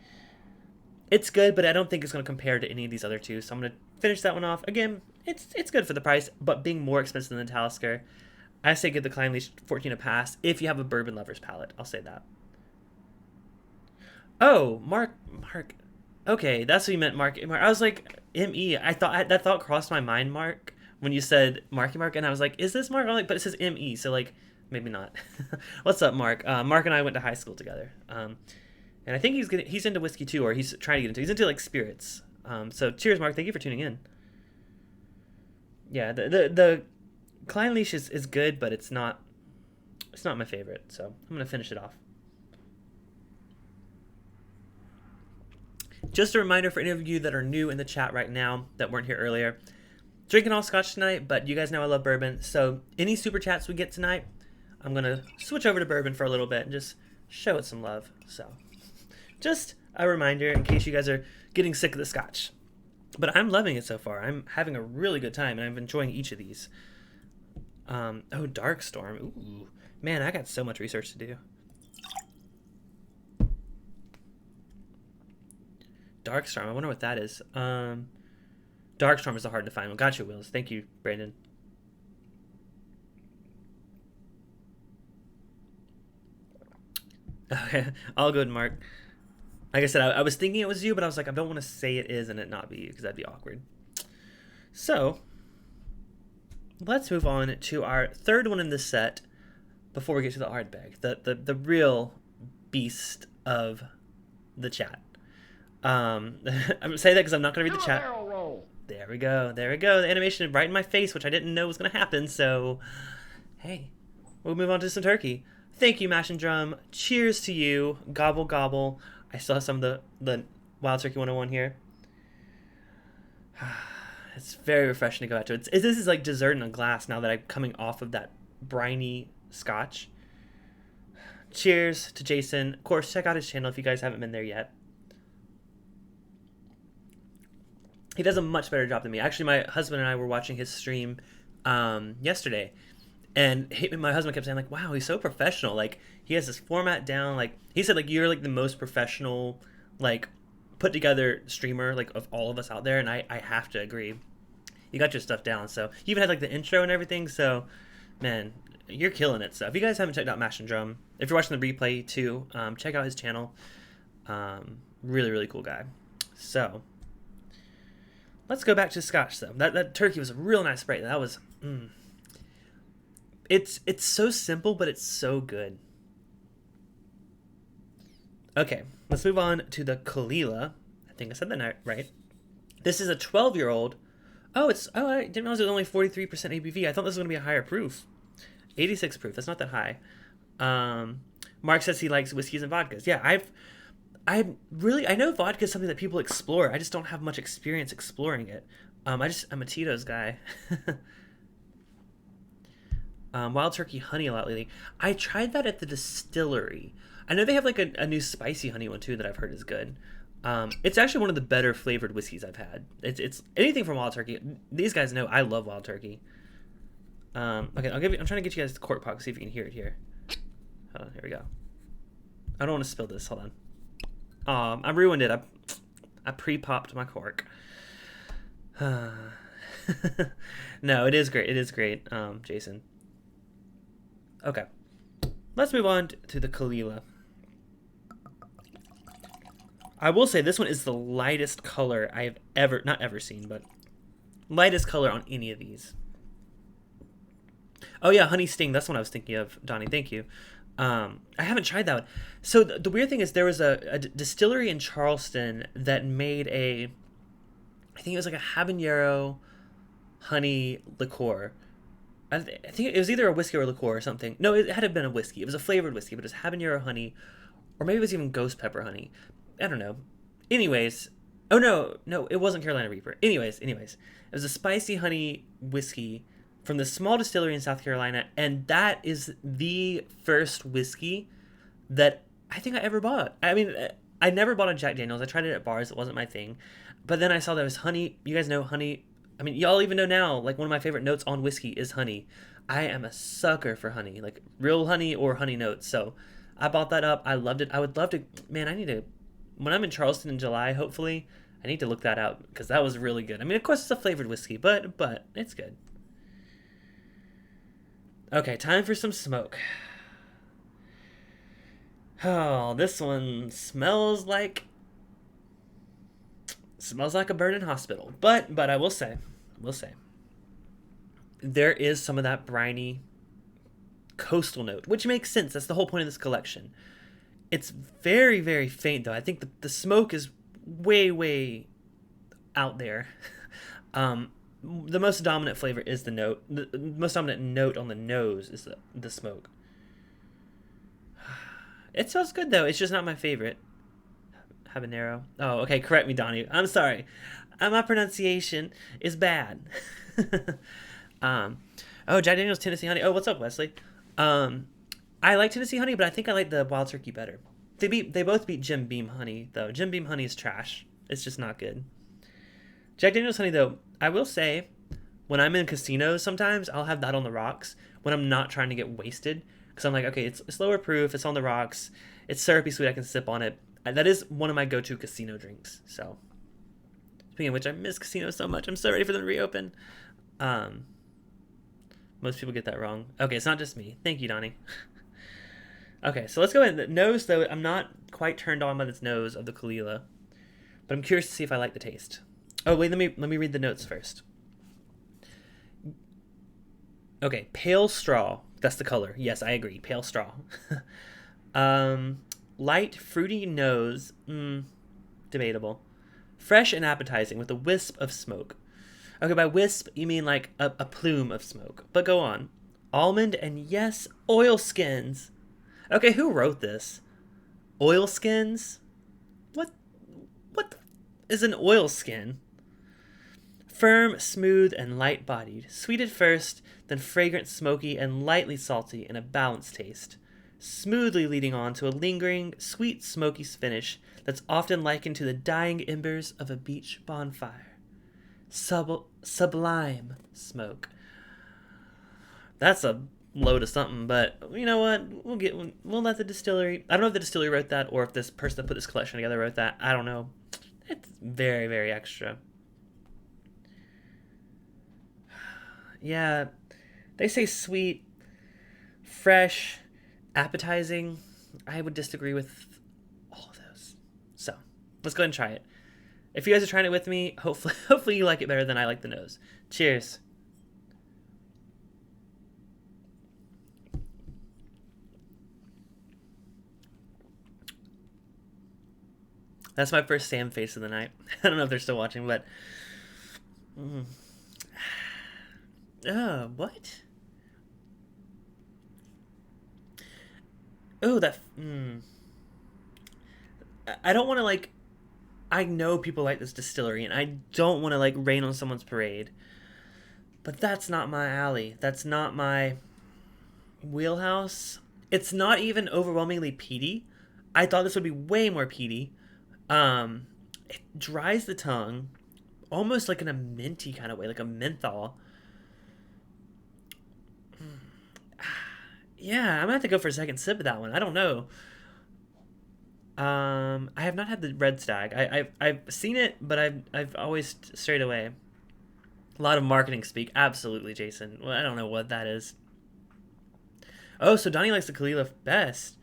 It's good, but I don't think it's going to compare to any of these other two, so I'm going to finish that one off. Again, it's good for the price, but being more expensive than the Talisker, I say give the Clynelish 14 a pass if you have a bourbon lover's palate. I'll say that. Oh, Mark. Okay, that's what you meant, Mark. I was like, M.E. That thought crossed my mind, Mark, when you said Marky Mark, and I was like, is this Mark? I'm like, but it says M.E., so like, maybe not. What's up, Mark? Mark and I went to high school together. And I think he's into whiskey too, or he's trying to get into. He's into like spirits. So cheers, Mark. Thank you for tuning in. Yeah, the Clynelish is good, but it's not my favorite. So I'm gonna finish it off. Just a reminder for any of you that are new in the chat right now that weren't here earlier. Drinking all Scotch tonight, but you guys know I love bourbon. So any super chats we get tonight, I'm going to switch over to bourbon for a little bit and just show it some love. So just a reminder in case you guys are getting sick of the Scotch. But I'm loving it so far. I'm having a really good time, and I'm enjoying each of these. Oh, Dark Storm. Ooh, man, I got so much research to do. Dark Storm. I wonder what that is. Dark Storm is the hard to find one. Gotcha, Wills. Thank you, Brandon. Okay, all good, Mark. Like I said, I was thinking it was you, but I was like, I don't want to say it is and it not be you, because that'd be awkward. So, let's move on to our third one in this set before we get to the Ardbeg, the real beast of the chat. I'm saying that because I'm not going to read the chat. There we go. There we go. The animation right in my face, which I didn't know was going to happen. So, hey, we'll move on to some turkey. Thank you, Mash and Drum. Cheers to you. Gobble, gobble. I still have some of the Wild Turkey 101 here. It's very refreshing to go out to. This is like dessert in a glass now that I'm coming off of that briny Scotch. Cheers to Jason. Of course, check out his channel if you guys haven't been there yet. He does a much better job than me. Actually, my husband and I were watching his stream yesterday. And my husband kept saying, like, wow, he's so professional. Like, he has this format down. Like, he said, like, you're, like, the most professional, like, put-together streamer, like, of all of us out there. And I have to agree. You got your stuff down. So, you even had, like, the intro and everything. So, man, you're killing it. So, if you guys haven't checked out Mash and Drum, if you're watching the replay, too, check out his channel. Really, really cool guy. So, let's go back to Scotch, though. That turkey was a real nice spray. That was... It's so simple, but it's so good. Okay, let's move on to the Caol Ila. I think I said that right. This is a 12-year-old. I didn't realize it was only 43% ABV. I thought this was going to be a higher proof. 86 proof. That's not that high. Mark says he likes whiskeys and vodkas. Yeah, I know vodka is something that people explore. I just don't have much experience exploring it. I'm a Tito's guy. Wild Turkey honey a lot lately. I tried that at the distillery. I know they have like a new spicy honey one too that I've heard is good. It's actually one of the better flavored whiskeys I've had. It's anything from Wild Turkey. These guys know I love Wild Turkey. Okay, I'm trying to get you guys the cork pop, see if you can hear it here. Hold on, here we go. I don't want to spill this. Hold on. I ruined it. I pre-popped my cork. No, it is great. It is great, Jason. Okay, let's move on to the Caol Ila. I will say this one is the lightest color I have not ever seen, but lightest color on any of these. Oh yeah, Honey Sting. That's what I was thinking of, Donnie. Thank you. I haven't tried that one. So the weird thing is there was a distillery in Charleston that made I think it was like a habanero honey liqueur. I think it was either a whiskey or a liqueur or something. No, it had to have been a whiskey. It was a flavored whiskey, but it was habanero honey, or maybe it was even ghost pepper honey. I don't know. Anyways, oh no, it wasn't Carolina Reaper. Anyways, it was a spicy honey whiskey from the small distillery in South Carolina, and that is the first whiskey that I think I ever bought. I mean, I never bought a Jack Daniels. I tried it at bars. It wasn't my thing. But then I saw there was honey. You guys know honey. I mean, y'all even know now, like, one of my favorite notes on whiskey is honey. I am a sucker for honey, like real honey or honey notes. So I bought that up. I loved it. I would love to, man, I need to, when I'm in Charleston in July, hopefully, I need to look that out because that was really good. I mean, of course, it's a flavored whiskey, but it's good. Okay, time for some smoke. Oh, this one smells like a burning hospital. But I will say, there is some of that briny coastal note, which makes sense. That's the whole point of this collection. It's very, very faint, though. I think the smoke is way, way out there. The most dominant flavor is the note. The most dominant note on the nose is the smoke. It smells good, though. It's just not my favorite. Habanero. Oh, okay. Correct me, Donnie. I'm sorry. My pronunciation is bad. um, oh, Jack Daniel's Tennessee Honey. Oh, what's up, Wesley? Um, I like Tennessee Honey, but I think I like the Wild Turkey better. They both beat Jim Beam Honey though. Jim Beam Honey is trash. It's just not good. Jack Daniel's Honey though, I will say, when I'm in casinos, sometimes I'll have that on the rocks when I'm not trying to get wasted. Because I'm like, okay, it's lower proof, it's on the rocks, it's syrupy sweet, I can sip on it. That is one of my go-to casino drinks. So, speaking of which, I miss casinos so much. I'm so ready for them to reopen. Most people get that wrong. Okay, it's not just me. Thank you, Donnie. Okay, so let's go ahead. The nose, though, I'm not quite turned on by this nose of the Caol Ila, but I'm curious to see if I like the taste. Oh wait, let me read the notes first. Okay, pale straw. That's the color. Yes, I agree. Pale straw. Light fruity nose. Debatable. Fresh and appetizing with a wisp of smoke. Okay, by wisp you mean like a plume of smoke. But go on. Almond and yes, oil skins. Okay, who wrote this? Oil skins? What is an oil skin? Firm, smooth, and light-bodied. Sweet at first, then fragrant, smoky, and lightly salty in a balanced taste. Smoothly leading on to a lingering, sweet, smoky finish that's often likened to the dying embers of a beach bonfire. Sublime smoke. That's a load of something, but you know what? We'll let the distillery. I don't know if the distillery wrote that or if this person that put this collection together wrote that. I don't know. It's very, very extra. Yeah, they say sweet, fresh, appetizing. I would disagree with all of those. So let's go ahead and try it. If you guys are trying it with me, hopefully you like it better than I like the nose. Cheers. That's my first Sam face of the night. I don't know if they're still watching, but what? Oh, that. I don't want to like. I know people like this distillery, and I don't want to like rain on someone's parade. But that's not my alley. That's not my wheelhouse. It's not even overwhelmingly peaty. I thought this would be way more peaty. It dries the tongue, almost like in a minty kind of way, like a menthol. Yeah, I'm gonna have to go for a second sip of that one. I don't know. I have not had the Red Stag. I've seen it, but I've always strayed away. A lot of marketing speak. Absolutely, Jason. Well, I don't know what that is. Oh, so Donnie likes the Caol Ila best.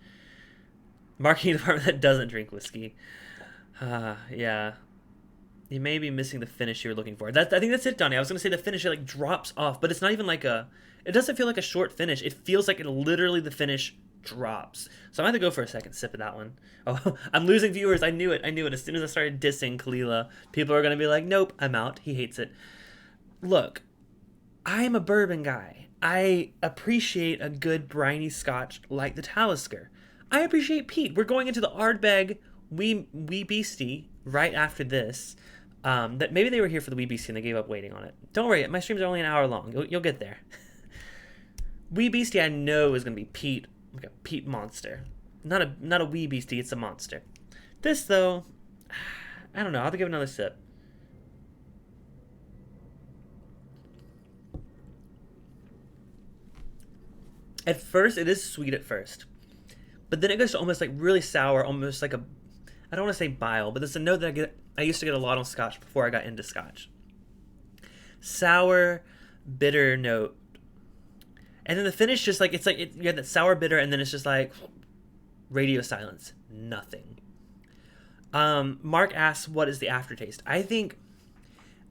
Marketing department that doesn't drink whiskey. Yeah. You may be missing the finish you were looking for. I think that's it, Donnie. I was gonna say the finish it like drops off, but it's not even like a. It doesn't feel like a short finish. It feels like literally the finish drops. So I'm gonna go for a second sip of that one. Oh, I'm losing viewers. I knew it. As soon as I started dissing Caol Ila, people are gonna be like, "Nope, I'm out. He hates it." Look, I'm a bourbon guy. I appreciate a good briny scotch like the Talisker. I appreciate peat. We're going into the Ardbeg Wee Beastie right after this. That maybe they were here for the Wee Beastie and they gave up waiting on it. Don't worry, my streams are only an hour long. You'll get there. Wee Beastie I know is gonna be peat, like a peat monster. Not a Wee Beastie, it's a monster. This though, I don't know. I'll have to give it another sip. At first, it is sweet at first, but then it goes to almost like really sour, almost like a. I don't want to say bile, but there's a note that I used to get a lot on Scotch before I got into Scotch. Sour, bitter note, and then the finish just like you have that sour bitter, and then it's just like radio silence, nothing. Mark asks, "What is the aftertaste?" I think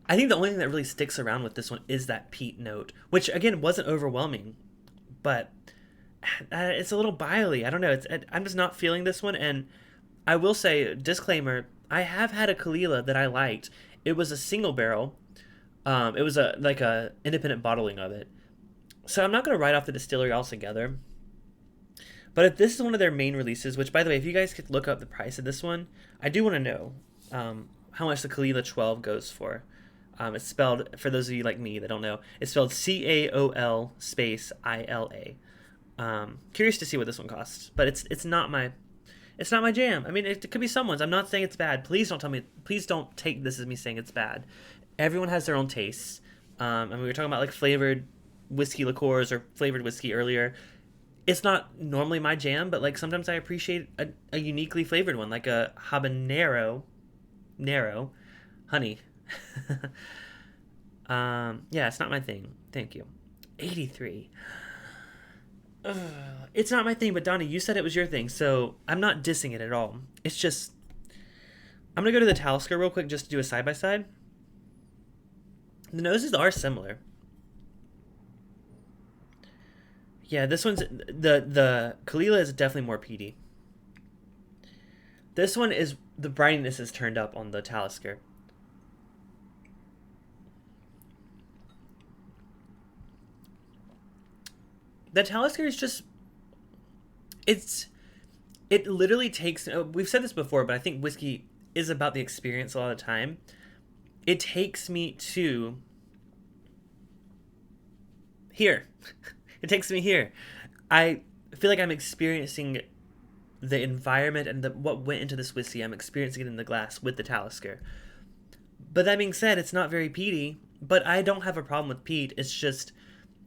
the only thing that really sticks around with this one is that peat note, which again wasn't overwhelming, but it's a little biley. I don't know. I'm just not feeling this one, and I will say, disclaimer, I have had a Caol Ila that I liked. It was a single barrel. It was a independent bottling of it. So I'm not going to write off the distillery altogether. But if this is one of their main releases, which by the way, if you guys could look up the price of this one, I do want to know how much the Caol Ila 12 goes for. It's spelled, for those of you like me that don't know, it's spelled Caol space Ila. Curious to see what this one costs, but it's not my jam. I mean, it could be someone's. I'm not saying it's bad. Please don't tell me. Please don't take this as me saying it's bad. Everyone has their own tastes. And we were talking about like flavored whiskey liqueurs or flavored whiskey earlier. It's not normally my jam, but like sometimes I appreciate a uniquely flavored one, like a habanero, honey. Yeah, it's not my thing. Thank you. 83. It's not my thing, but Donnie, you said it was your thing, so I'm not dissing it at all. It's just, I'm gonna go to the Talisker real quick just to do a side by side. The noses are similar. Yeah, this one's the Caol Ila is definitely more peaty. This one is, the brininess is turned up on the Talisker. The Talisker is just, it literally takes, we've said this before, but I think whiskey is about the experience a lot of the time. It takes me to here. It takes me here. I feel like I'm experiencing the environment and what went into this whiskey. I'm experiencing it in the glass with the Talisker. But that being said, it's not very peaty, but I don't have a problem with peat. It's just,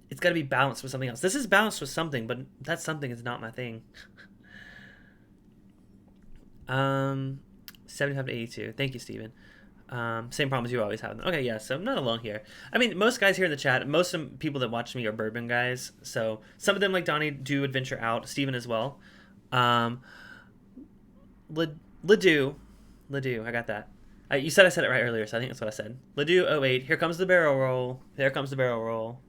it's got to be balanced with something else. This is balanced with something, but that something is not my thing. 75 to 82. Thank you, Steven. Same problems you always have. Okay, yeah, so I'm not alone here. I mean, most guys here in the chat, most of the people that watch me are bourbon guys. So some of them, like Donnie, do adventure out. Steven as well. Ledoux, I got that. You said I said it right earlier, so I think that's what I said. Ledoux 08. Here comes the barrel roll. There comes the barrel roll.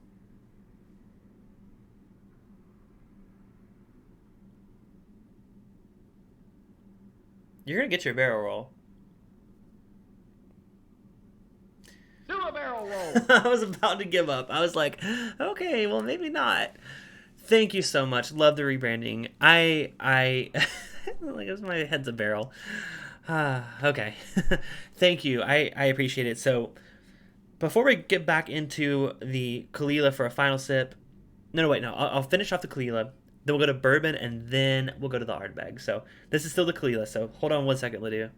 You're going to get your barrel roll. Do a barrel roll. I was about to give up. I was like, okay, well, maybe not. Thank you so much. Love the rebranding. I like, my head's a barrel. Okay. Thank you. I appreciate it. So before we get back into the Caol Ila for a final sip, no, wait, no. I'll finish off the Caol Ila. Then we'll go to bourbon, and then we'll go to the Ardbeg. So this is still the Caol Ila. So hold on 1 second, Lydia.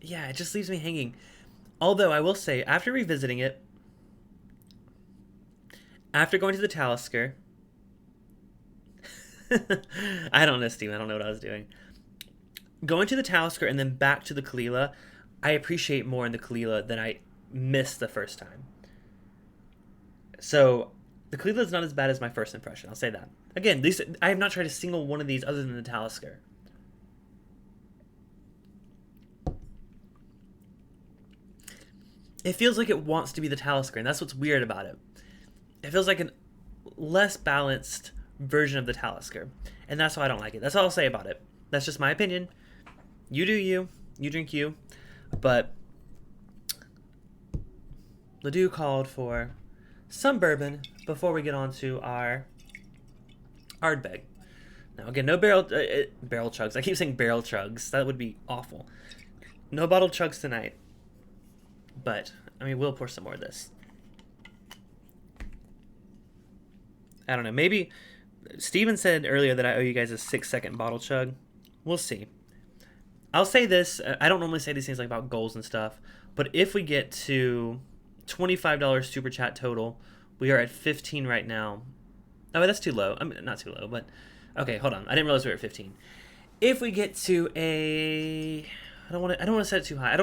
Yeah, it just leaves me hanging. Although I will say, after revisiting it, after going to the Talisker, I don't know, Steve. I don't know what I was doing. Going to the Talisker and then back to the Caol Ila, I appreciate more in the Caol Ila than I missed the first time. So the Caol Ila is not as bad as my first impression. I'll say that. Again, I have not tried a single one of these other than the Talisker. It feels like it wants to be the Talisker, and that's what's weird about it. It feels like a less balanced version of the Talisker, and that's why I don't like it. That's all I'll say about it. That's just my opinion. You do you. You drink you. But Ledoux called for some bourbon before we get on to our Ardbeg. Now, again, no barrel chugs. I keep saying barrel chugs. That would be awful. No bottle chugs tonight. But, I mean, we'll pour some more of this. I don't know. Maybe Steven said earlier that I owe you guys a 6-second bottle chug. We'll see. I'll say this. I don't normally say these things like about goals and stuff. But if we get to $25 super chat total, we are at 15 right now. Oh, that's too low. I mean, not too low, but okay, hold on. I didn't realize we were at 15. If we get to I don't want to set it too high.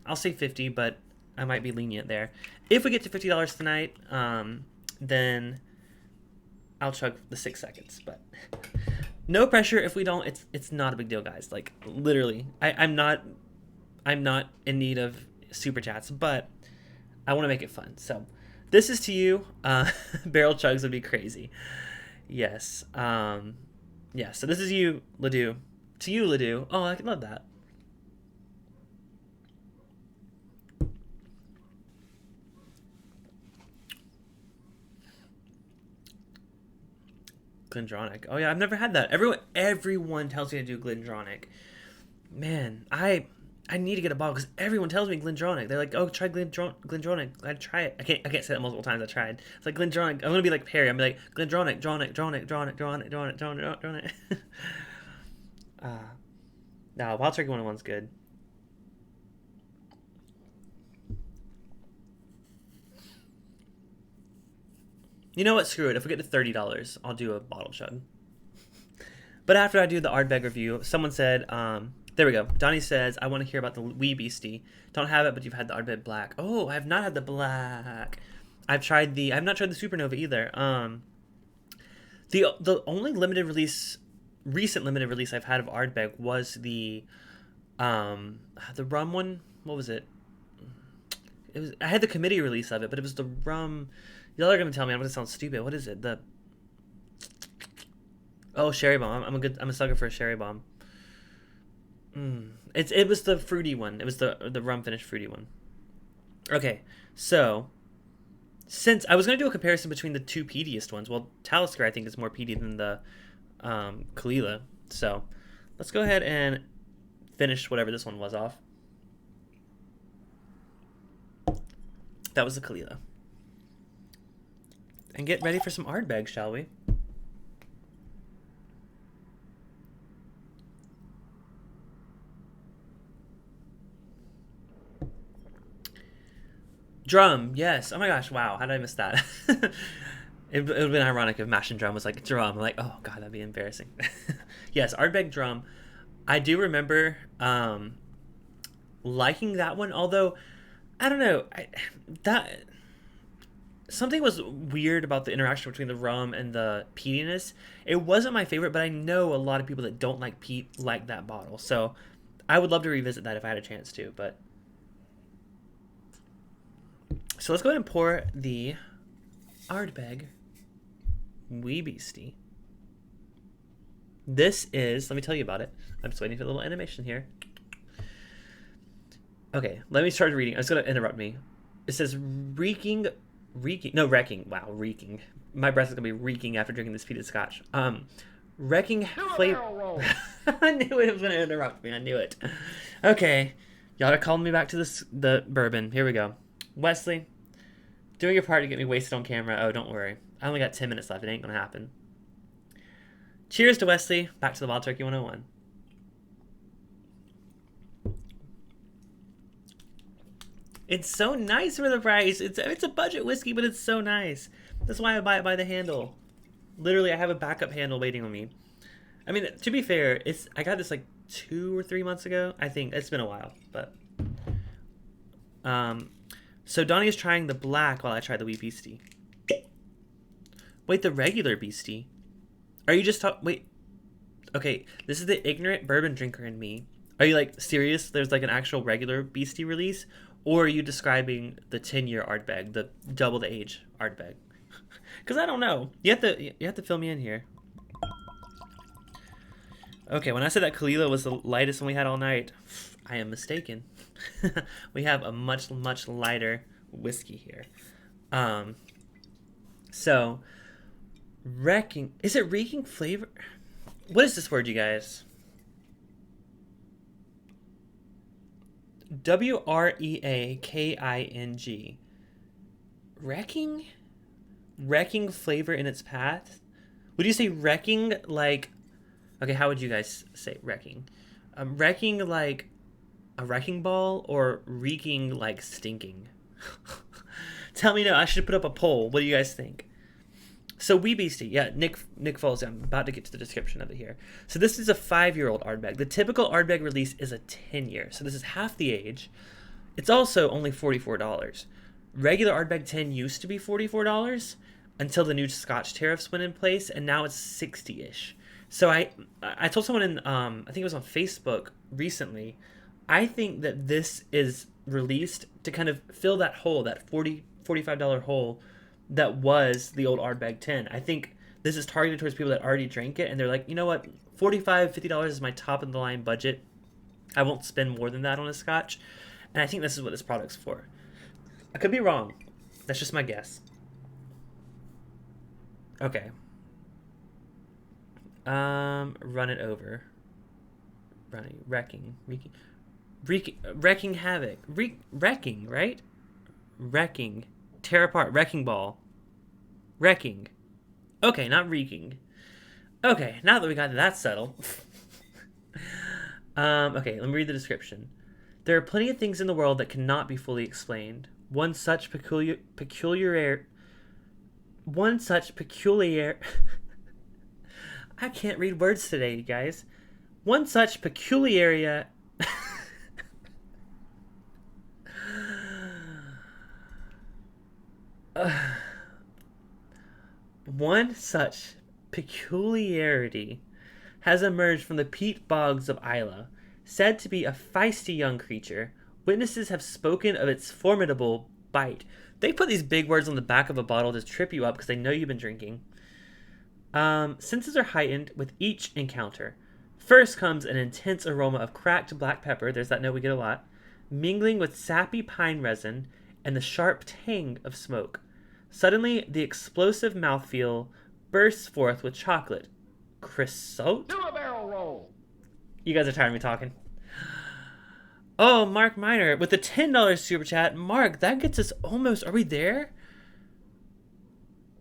I'll say 50, but I might be lenient there. If we get to $50 tonight, then I'll chug the 6 seconds. But no pressure. If we don't, it's not a big deal, guys. Like literally, I'm not in need of super chats, but I want to make it fun. So this is to you. Barrel chugs would be crazy. Yes. Yeah. So this is you, Ledoux. To you, Ledoux. Oh, I love that. Glendronach. Oh yeah, I've never had that. Everyone tells me to do Glendronach. Man, I need to get a bottle because everyone tells me Glendronach. They're like, oh, try Glendronach. I'd try it. I can't say that multiple times. I tried. It's like Glendronach. I'm gonna be like Perry. I'm gonna be like Glendronach, Dronach. No, Wild Turkey 101's good. You know what? Screw it. If we get to $30, I'll do a bottle chug. But after I do the Ardbeg review, someone said, there we go. Donnie says, I want to hear about the wee Beastie. Don't have it, but you've had the Ardbeg Black. Oh, I have not had the Black. I've not tried the Supernova either. The only recent limited release I've had of Ardbeg was the rum one. What was it? I had the committee release of it, but it was the rum. Y'all are gonna tell me I'm gonna sound stupid. What is it? Sherry bomb. I'm a sucker for a sherry bomb. It was the fruity one. It was the rum finished fruity one. Okay, so since I was gonna do a comparison between the two peatiest ones, well, Talisker I think is more peaty than the Caol Ila. So let's go ahead and finish whatever this one was off. That was the Caol Ila. And get ready for some Ardbeg, shall we? Drum, yes. Oh my gosh, wow. How did I miss that? It would have been ironic if Mash and Drum was like drum. I'm like, oh god, that'd be embarrassing. Yes, Ardbeg drum. I do remember liking that one, although I don't know. Something was weird about the interaction between the rum and the peatiness. It wasn't my favorite, but I know a lot of people that don't like peat like that bottle. So I would love to revisit that if I had a chance to. So let's go ahead and pour the Ardbeg wee Beastie. This is, let me tell you about it. I'm just waiting for the little animation here. Okay, let me start reading. It's going to interrupt me. It says wrecking. Wow, reeking. My breath is going to be reeking after drinking this peated scotch. Wrecking flavor. I knew it was going to interrupt me. I knew it. Okay, y'all are calling me back to the bourbon. Here we go. Wesley, doing your part to get me wasted on camera. Oh, don't worry. I only got 10 minutes left. It ain't going to happen. Cheers to Wesley. Back to the Wild Turkey 101. It's so nice for the price. It's a budget whiskey, but it's so nice. That's why I buy it by the handle. Literally, I have a backup handle waiting on me. I mean, to be fair, I got this like 2 or 3 months ago. I think it's been a while, but so Donnie is trying the black while I try the wee Beastie. Wait, the regular Beastie? Are you just wait? Okay, this is the ignorant bourbon drinker in me. Are you like serious? There's like an actual regular Beastie release? Or are you describing the 10-year Ardbeg, the double the age Ardbeg? Because I don't know. You have to fill me in here. Okay, when I said that Caol Ila was the lightest one we had all night, I am mistaken. We have a much, much lighter whiskey here. So, wrecking. Is it reeking flavor? What is this word, you guys? Wreaking. Wrecking flavor in its path? Would you say wrecking like... Okay, how would you guys say wrecking? Wrecking like a wrecking ball or reeking like stinking? Tell me no. I should put up a poll. What do you guys think? So wee Beastie, yeah, Nick Falls. I'm about to get to the description of it here. So this is a 5-year-old Ardbeg. The typical Ardbeg release is a 10-year. So this is half the age. It's also only $44. Regular Ardbeg 10 used to be $44 until the new Scotch tariffs went in place, and now it's 60-ish. So I told someone in I think it was on Facebook recently. I think that this is released to kind of fill that hole, that $45 hole that was the old Ardbeg 10. I think this is targeted towards people that already drank it, and they're like, you know what, $50 is my top of the line budget. I won't spend more than that on a scotch, and I think this is what this product's for. I could be wrong. That's just my guess. Okay. Run it over. Wrecking havoc. Wrecking, right? Wrecking. Tear apart. Wrecking ball. Wrecking. Okay, not wreaking. Okay, now that we got that settled. Okay, let me read the description. There are plenty of things in the world that cannot be fully explained. One such peculiar I can't read words today, you guys. One such peculiar one such peculiarity has emerged from the peat bogs of Isla. Said to be a feisty young creature, witnesses have spoken of its formidable bite. They put these big words on the back of a bottle to trip you up because they know you've been drinking. Senses are heightened with each encounter. First comes an intense aroma of cracked black pepper, there's that note we get a lot, mingling with sappy pine resin and the sharp tang of smoke. Suddenly, the explosive mouthfeel bursts forth with chocolate. Creosote? Do a barrel roll. You guys are tired of me talking. Oh, Mark Miner with the $10 super chat. Mark, that gets us almost... Are we there?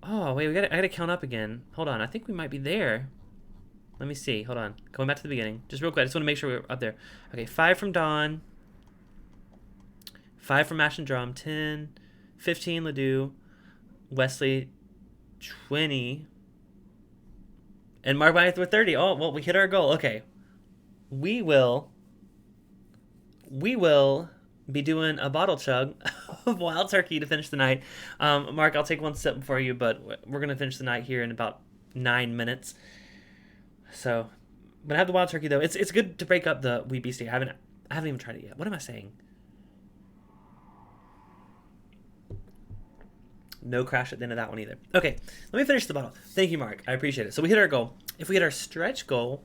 Oh, wait, I gotta count up again. Hold on, I think we might be there. Let me see. Hold on. Going back to the beginning. Just real quick. I just want to make sure we're up there. Okay, 5 from Dawn. 5 from Mash and Drum. 10. 15, Ledoux. Wesley, 20. And Mark Miner with 30. Oh, well, we hit our goal. Okay. We will be doing a bottle chug of Wild Turkey to finish the night. Mark, I'll take one sip for you, but we're going to finish the night here in about 9 minutes. So, I'm going to have the Wild Turkey, though. It's good to break up the Wee Beastie. I haven't even tried it yet. What am I saying? No crash at the end of that one either. Okay, let me finish the bottle. Thank you, Mark. I appreciate it. So we hit our goal. If we hit our stretch goal,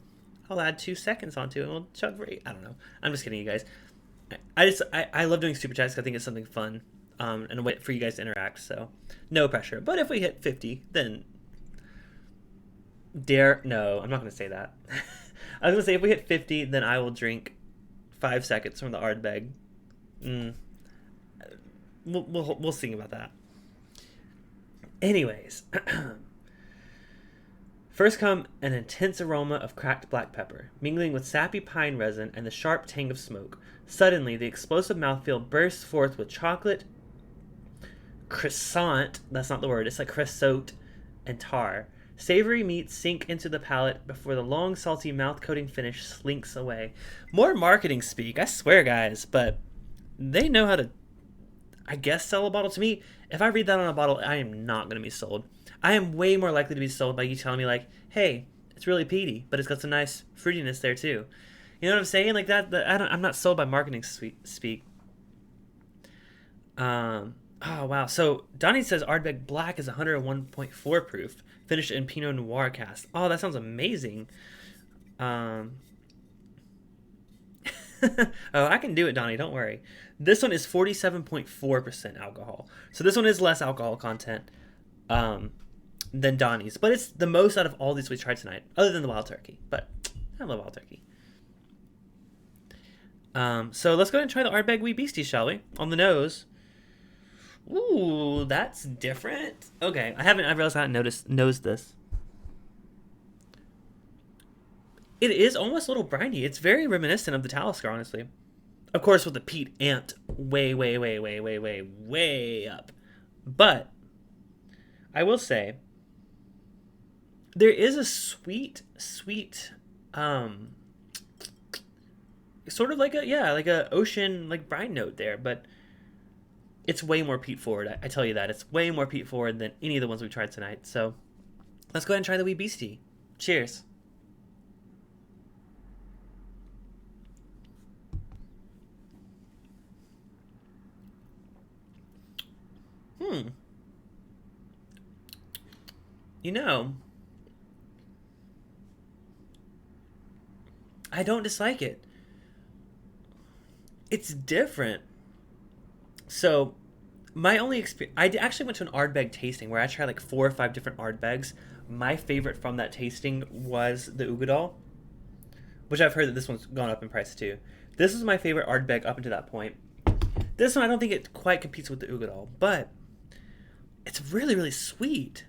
I'll add 2 seconds onto it and we'll chug for 8. I don't know. I'm just kidding, you guys. I love doing super chats because I think it's something fun and a way for you guys to interact. So no pressure. But if we hit 50, then no, I'm not going to say that. I was going to say if we hit 50, then I will drink 5 seconds from the Ardbeg. We'll see about that. Anyways, first come an intense aroma of cracked black pepper, mingling with sappy pine resin and the sharp tang of smoke. Suddenly, the explosive mouthfeel bursts forth with chocolate, croissant, that's not the word, it's like creosote, and tar. Savory meats sink into the palate before the long, salty, mouth-coating finish slinks away. More marketing speak, I swear, guys, but they know how to, I guess, sell a bottle. To me, if I read that on a bottle, I am not going to be sold. I am way more likely to be sold by you telling me, like, hey, it's really peaty, but it's got some nice fruitiness there, too. You know what I'm saying? Like that I'm not sold by marketing speak. Oh, wow. So, Donnie says Ardbeg Black is 101.4 proof, finished in Pinot Noir cast. Oh, that sounds amazing. Oh, I can do it, Donnie. Don't worry. This one is 47.4% alcohol. So this one is less alcohol content than Donnie's. But it's the most out of all these we tried tonight, other than the Wild Turkey. But I love Wild Turkey. So let's go ahead and try the Ardbeg Wee Beastie, shall we? On the nose. Ooh, that's different. Okay, I realized I hadn't nosed this. It is almost a little briny. It's very reminiscent of the Talisker, honestly. Of course, with the peat amped way up. But I will say there is a sweet, sort of like a ocean like brine note there, but it's way more peat forward. I tell you that it's way more peat forward than any of the ones we tried tonight. So let's go ahead and try the Wee Beastie. Cheers. You know, I don't dislike it. It's different. So, my only experience... I actually went to an Ardbeg tasting where I tried like 4 or 5 different Ardbegs. my favorite from that tasting was the Ugadal, which I've heard that this one's gone up in price too. This was my favorite Ardbeg up until that point. This one, I don't think it quite competes with the Ugadal, but it's really, really sweet.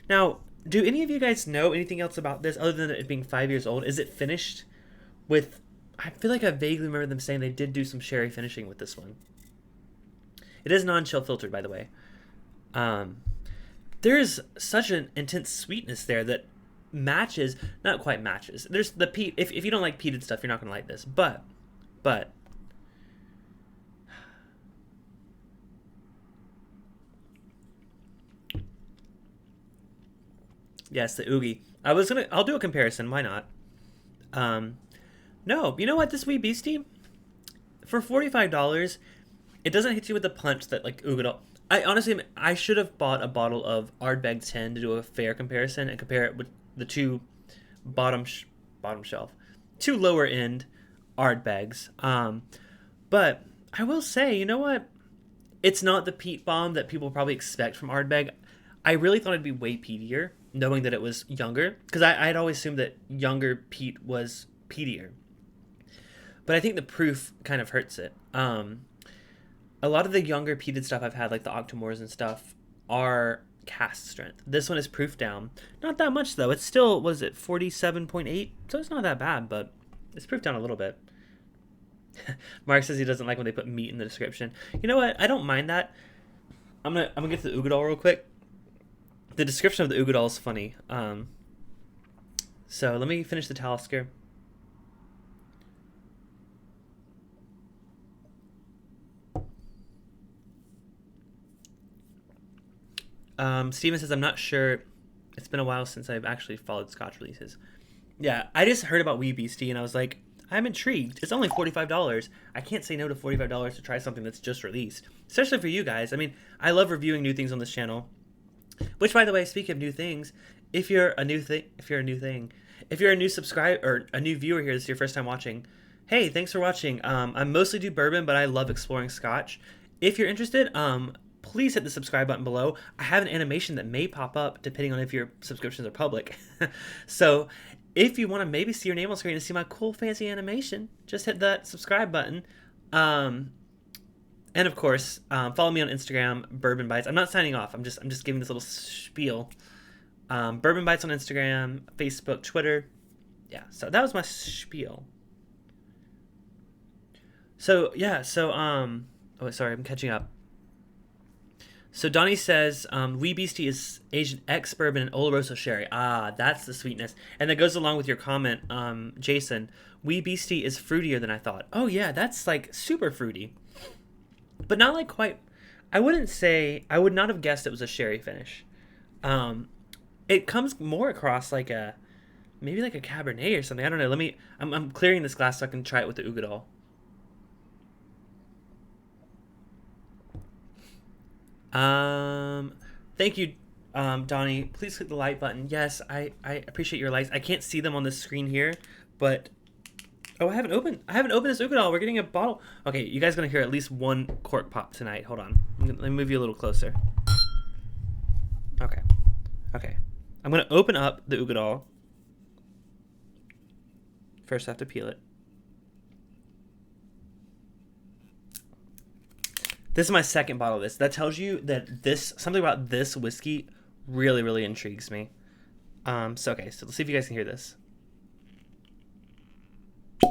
Now, do any of you guys know anything else about this other than it being 5 years old? Is it finished with... I feel like I vaguely remember them saying they did do some sherry finishing with this one. It is non-chill filtered, by the way. There is such an intense sweetness there that matches... Not quite matches. There's the peat... If you don't like peated stuff, you're not going to like this. But... Yes, the Oogie. I'll do a comparison. Why not? No, you know what? This wee Beastie, for $45, it doesn't hit you with the punch that like Ugadal. I should have bought a bottle of Ardbeg 10 to do a fair comparison and compare it with the two bottom shelf, two lower end Ardbegs. But I will say, you know what? It's not the peat bomb that people probably expect from Ardbeg. I really thought it'd be way peatier, knowing that it was younger, because I'd always assumed that younger peat was peatier. But I think the proof kind of hurts it. A lot of the younger peated stuff I've had, like the Octomores and stuff, are cast strength. This one is proof down. Not that much, though. It's still, was it 47.8? So it's not that bad, but it's proof down a little bit. Mark says he doesn't like when they put meat in the description. You know what? I don't mind that. I'm gonna get to the Ugadal real quick. The description of the Ugadal is funny. So let me finish the Talisker. Steven says, I'm not sure. It's been a while since I've actually followed Scotch releases. Yeah, I just heard about Wee Beastie and I was like, I'm intrigued. It's only $45. I can't say no to $45 to try something that's just released. Especially for you guys. I mean, I love reviewing new things on this channel. Which, by the way, speaking of new things, if you're a new subscriber or a new viewer here, this is your first time watching, hey, thanks for watching. I mostly do bourbon, but I love exploring Scotch. If you're interested, please hit the subscribe button below. I have an animation that may pop up depending on if your subscriptions are public. So if you want to maybe see your name on screen and see my cool fancy animation, just hit that subscribe button. And of course, follow me on Instagram, Bourbon Bites. I'm not signing off. I'm just giving this little spiel. Bourbon Bites on Instagram, Facebook, Twitter. Yeah, so that was my spiel. So yeah, oh sorry, I'm catching up. So Donnie says, Wee Beastie is aged X bourbon and Oloroso sherry. Ah, that's the sweetness. And that goes along with your comment, Jason. Wee Beastie is fruitier than I thought. Oh yeah, that's like super fruity. But not like quite. I would not have guessed it was a sherry finish. It comes more across like maybe like a Cabernet or something. I don't know. I'm clearing this glass so I can try it with the Ugadal. Thank you, Donnie. Please click the like button. Yes, I appreciate your likes. I can't see them on the screen here, but I haven't opened this Ugadal. We're getting a bottle. Okay, you guys are gonna hear at least one cork pop tonight. Hold on. Let me move you a little closer. Okay. I'm gonna open up the Ugadal. First, I have to peel it. This is my second bottle of this. That tells you that something about this whiskey really, really intrigues me. So let's see if you guys can hear this. I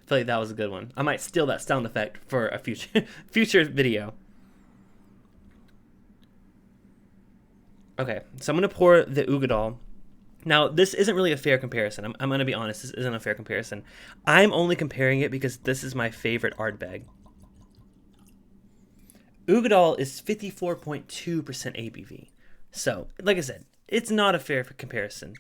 feel like that was a good one. I might steal that sound effect for a future video. Okay, so I'm going to pour the Ugadal. Now, this isn't really a fair comparison. I'm going to be honest. This isn't a fair comparison. I'm only comparing it because this is my favorite Ardbeg. Ugadal is 54.2% ABV. So, like I said, it's not a fair comparison.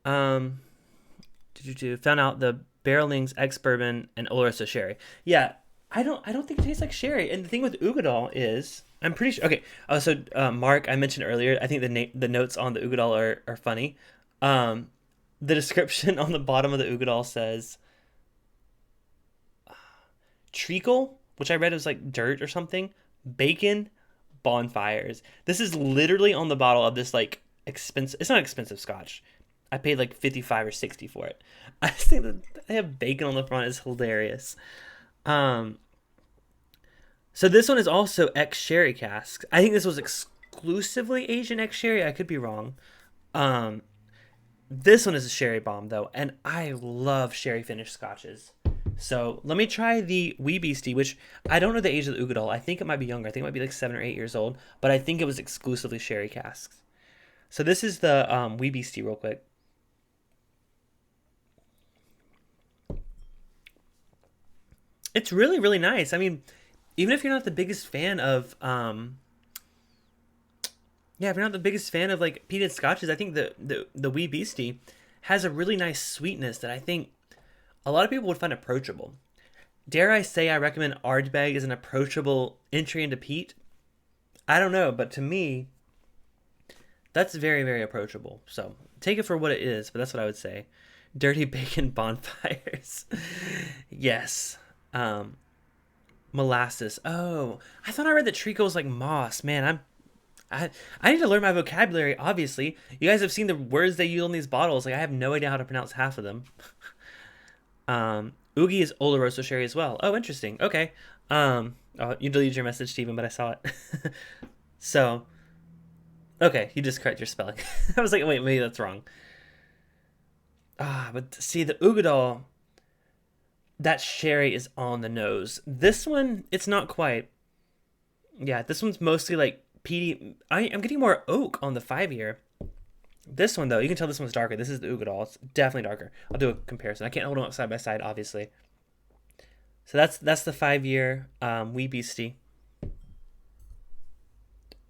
Found out the Barrelings X Bourbon and Oloroso Sherry. Yeah, I don't think it tastes like sherry. And the thing with Ugadal is, I'm pretty sure. Okay, so Mark, I mentioned earlier. I think the notes on the Ugadal are funny. The description on the bottom of the Ugadal says treacle which I read was like dirt or something. Bacon, bonfires. This is literally on the bottle of this like expensive. It's not expensive Scotch. I paid like 55 or 60 for it. I just think that they have bacon on the front is hilarious. Um, so this one is also ex sherry casks. I think this was exclusively Asian ex sherry. I could be wrong. Um, this one is a sherry bomb though, and I love sherry finished scotches. So let me try the Wee Beastie, which I don't know the age of the Ugadal. I think it might be younger. I think it might be like 7 or 8 years old, but I think it was exclusively sherry casks. So this is the Wee Beastie real quick. It's really, really nice. I mean, even if you're not the biggest fan of yeah, if you're not the biggest fan of like peated scotches, I think the Wee Beastie has a really nice sweetness that I think a lot of people would find approachable. Dare I say I recommend Ardbeg as an approachable entry into peat? I don't know, but to me, that's very, very approachable. So take it for what it is, but that's what I would say. Dirty bacon bonfires. Yes. Molasses. Oh, I thought I read that treacle was like moss. Man, I need to learn my vocabulary. Obviously, you guys have seen the words they use on these bottles. Like I have no idea how to pronounce half of them. Oogie is Oloroso sherry as well. Oh, interesting. Okay. Oh, you deleted your message, Steven, but I saw it. So, okay, you just correct your spelling. I was like, wait, maybe that's wrong. But see, the Ugadal, that sherry is on the nose. This one, it's not quite. Yeah, this one's mostly like peaty. I'm getting more oak on the 5 year. This one, though, you can tell this one's darker. This is the Ugadal. It's definitely darker. I'll do a comparison. I can't hold them up side by side, obviously. So that's the 5 year Wee Beastie.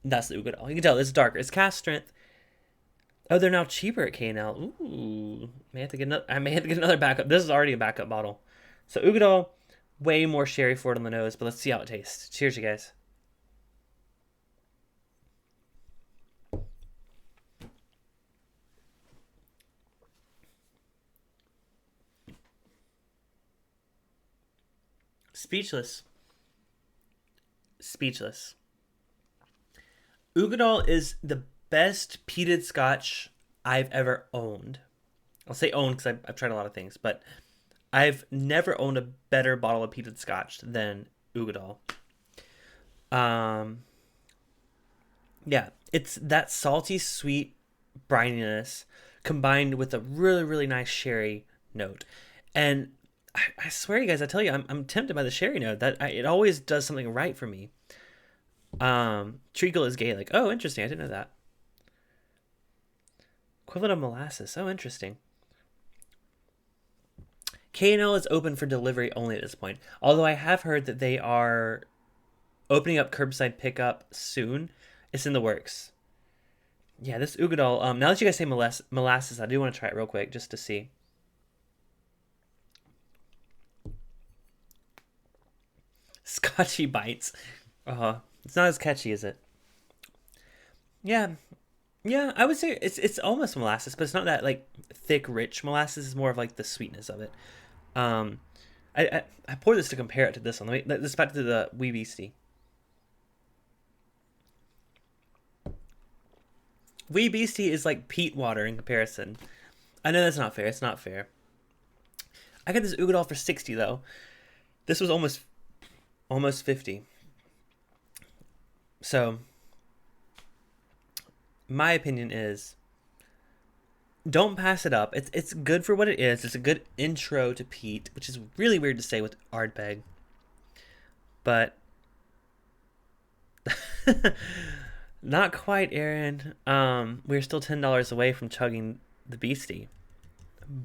That's the Ugadal. You can tell it's darker. It's cast strength. Oh, they're now cheaper at K&L. Ooh, I may have to get another backup. This is already a backup bottle. So Ugadal, way more sherry forward on the nose, but let's see how it tastes. Cheers, you guys. Speechless. Speechless. Ugadal is the best peated scotch I've ever owned. I'll say owned because I've tried a lot of things, but I've never owned a better bottle of peated scotch than Ugadal. Um, yeah, it's that salty, sweet brininess combined with a really, really nice sherry note. And I swear, you guys, I tell you, I'm tempted by the sherry note. It always does something right for me. Treacle is Gaelic. Oh, interesting. I didn't know that. Equivalent of molasses. Oh, interesting. K&L is open for delivery only at this point. Although I have heard that they are opening up curbside pickup soon. It's in the works. Yeah, this Ugadal. Now that you guys say molasses, I do want to try it real quick just to see. Scotchy bites. It's not as catchy, is it? Yeah, yeah. I would say it's almost molasses, but it's not that like thick, rich molasses. It's more of like the sweetness of it. Um, I poured this to compare it to this one. Let's back to the Wee Beastie. Wee Beastie is like peat water in comparison. I know that's not fair. It's not fair. I got this Ugadal for 60 though. This was almost 50. So my opinion is don't pass it up. It's good for what it is. It's a good intro to peat, which is really weird to say with Ardbeg. But not quite, Aaron. We're still $10 away from chugging the Beastie.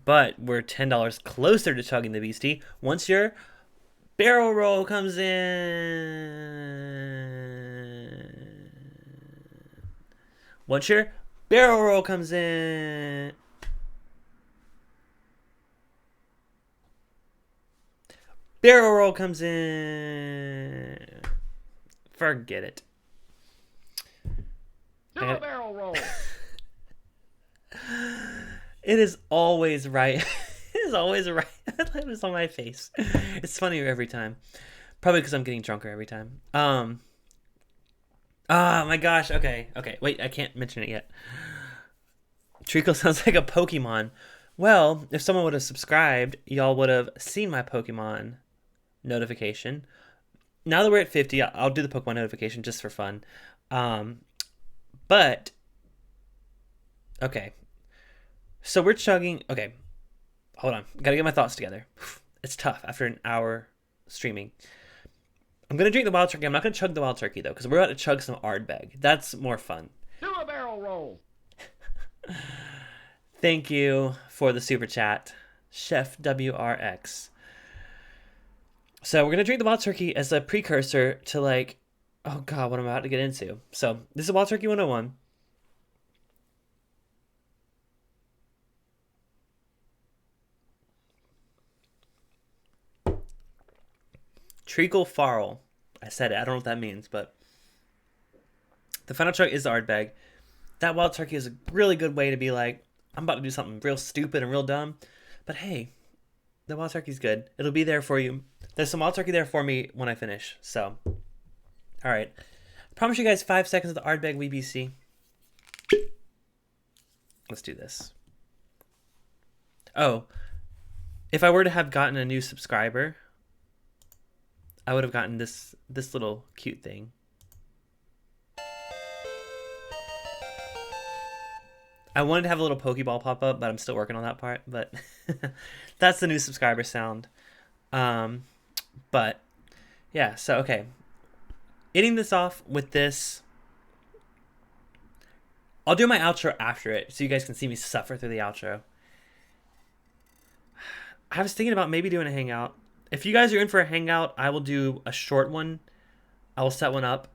But we're $10 closer to chugging the Beastie once your barrel roll comes in. Once your barrel roll comes in. Barrel roll comes in. Forget it. Do a barrel roll. It is always right. It is always right. It was on my face. It's funnier every time. Probably because I'm getting drunker every time. Oh my gosh. Okay. Okay. Wait, I can't mention it yet. Treacle sounds like a Pokemon. Well, if someone would have subscribed, y'all would have seen my Pokemon notification. Now that we're at 50, I'll do the Pokemon notification just for fun. But, okay. So we're chugging. Okay. Hold on. Gotta get my thoughts together. It's tough after an hour streaming. I'm going to drink the wild turkey. I'm not going to chug the wild turkey, though, because we're about to chug some Ardbeg. That's more fun. Do a barrel roll. Thank you for the super chat, Chef WRX. So we're going to drink the wild turkey as a precursor to, like, oh, God, what I'm about to get into. So this is Wild Turkey 101. Treacle Farl. I said it. I don't know what that means, but the final chug is the Ardbeg. That wild turkey is a really good way to be like, I'm about to do something real stupid and real dumb. But hey, the wild turkey's good. It'll be there for you. There's some wild turkey there for me when I finish. So, all right. I promise you guys 5 seconds of the Ardbeg WBC. Let's do this. Oh, if I were to have gotten a new subscriber, I would have gotten this little cute thing. I wanted to have a little Pokeball pop up, but I'm still working on that part. But that's the new subscriber sound. But yeah, so okay. Ending this off with this. I'll do my outro after it so you guys can see me suffer through the outro. I was thinking about maybe doing a hangout. If you guys are in for a hangout, I will do a short one. I will set one up.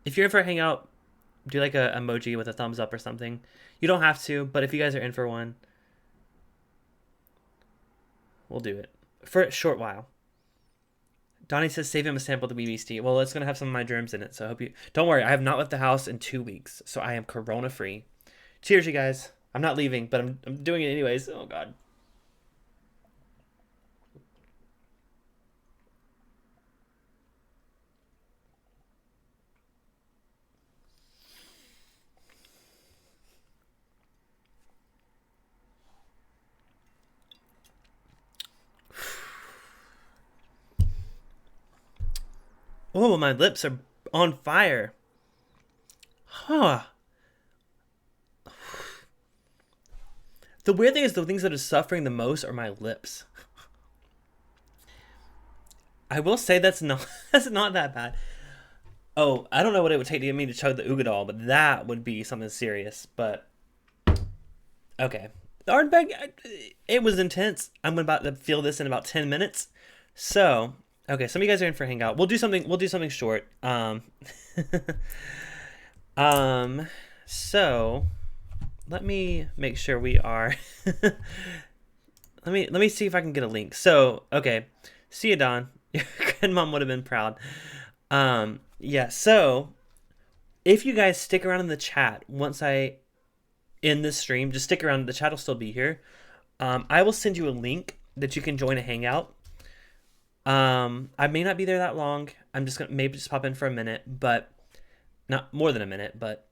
If you're in for a hangout, do like a emoji with a thumbs up or something. You don't have to, but if you guys are in for one, we'll do it for a short while. Donnie says save him a sample of the Beastie. Well, it's going to have some of my germs in it, so I hope you... Don't worry, I have not left the house in 2 weeks, so I am corona-free. Cheers, you guys. I'm not leaving, but I'm doing it anyways. Oh, God. Oh, my lips are on fire. Huh. The weird thing is the things that are suffering the most are my lips. I will say that's not that bad. Oh, I don't know what it would take to get me to chug the Ugadal, but that would be something serious. But okay. The Ardbeg, it was intense. I'm about to feel this in about 10 minutes. So, okay, some of you guys are in for a hangout. We'll do something short. So let me make sure we are let me see if I can get a link. So, okay. See you, Don. Your grandmom would have been proud. Yeah, so if you guys stick around in the chat once I end this stream, just stick around. The chat will still be here. I will send you a link that you can join a hangout. I may not be there that long. I'm just gonna maybe just pop in for a minute, but not more than a minute, but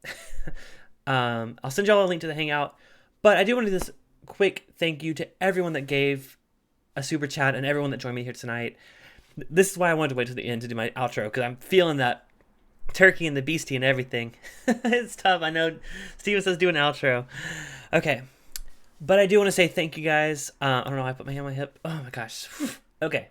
I'll send y'all a link to the hangout. But I do want to do this quick thank you to everyone that gave a super chat and everyone that joined me here tonight. This is why I wanted to wait till the end to do my outro, because I'm feeling that turkey and the Beastie and everything. It's tough. I know Steven says do an outro. Okay. But I do want to say thank you guys. I don't know why I put my hand on my hip. Oh my gosh. Okay.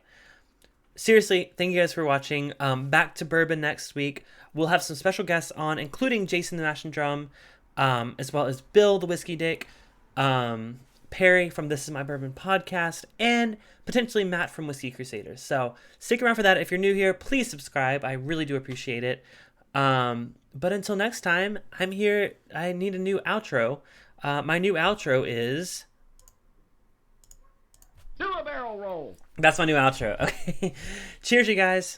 Seriously, thank you guys for watching. Back to bourbon next week. We'll have some special guests on, including Jason the Mash and Drum, as well as Bill the Whiskey Dick, Perry from This Is My Bourbon podcast, and potentially Matt from Whiskey Crusaders. So stick around for that. If you're new here, please subscribe. I really do appreciate it. But until next time, I'm here. I need a new outro. My new outro is... Do a barrel roll. That's my new outro. Okay. Cheers, you guys.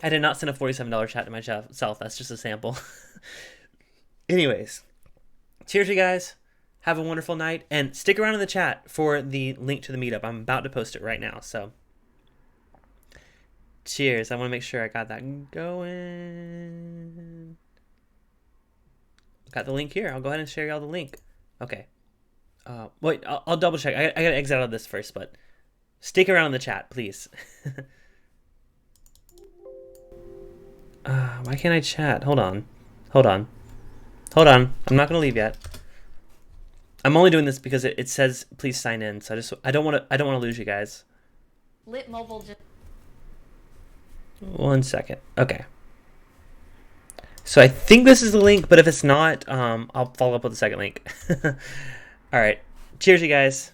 I did not send a $47 chat to myself. That's just a sample. Anyways. Cheers, you guys. Have a wonderful night. And stick around in the chat for the link to the meetup. I'm about to post it right now. So, Cheers. I want to make sure I got that going. Got the link here. I'll go ahead and share y'all the link. Okay. Wait, I'll double check. I gotta exit out of this first, but stick around in the chat, please. Why can't I chat? Hold on. I'm not gonna leave yet. I'm only doing this because it says please sign in. So I don't want to lose you guys. Lit Mobile. 1 second. Okay. So I think this is the link, but if it's not, I'll follow up with the second link. All right. Cheers, you guys.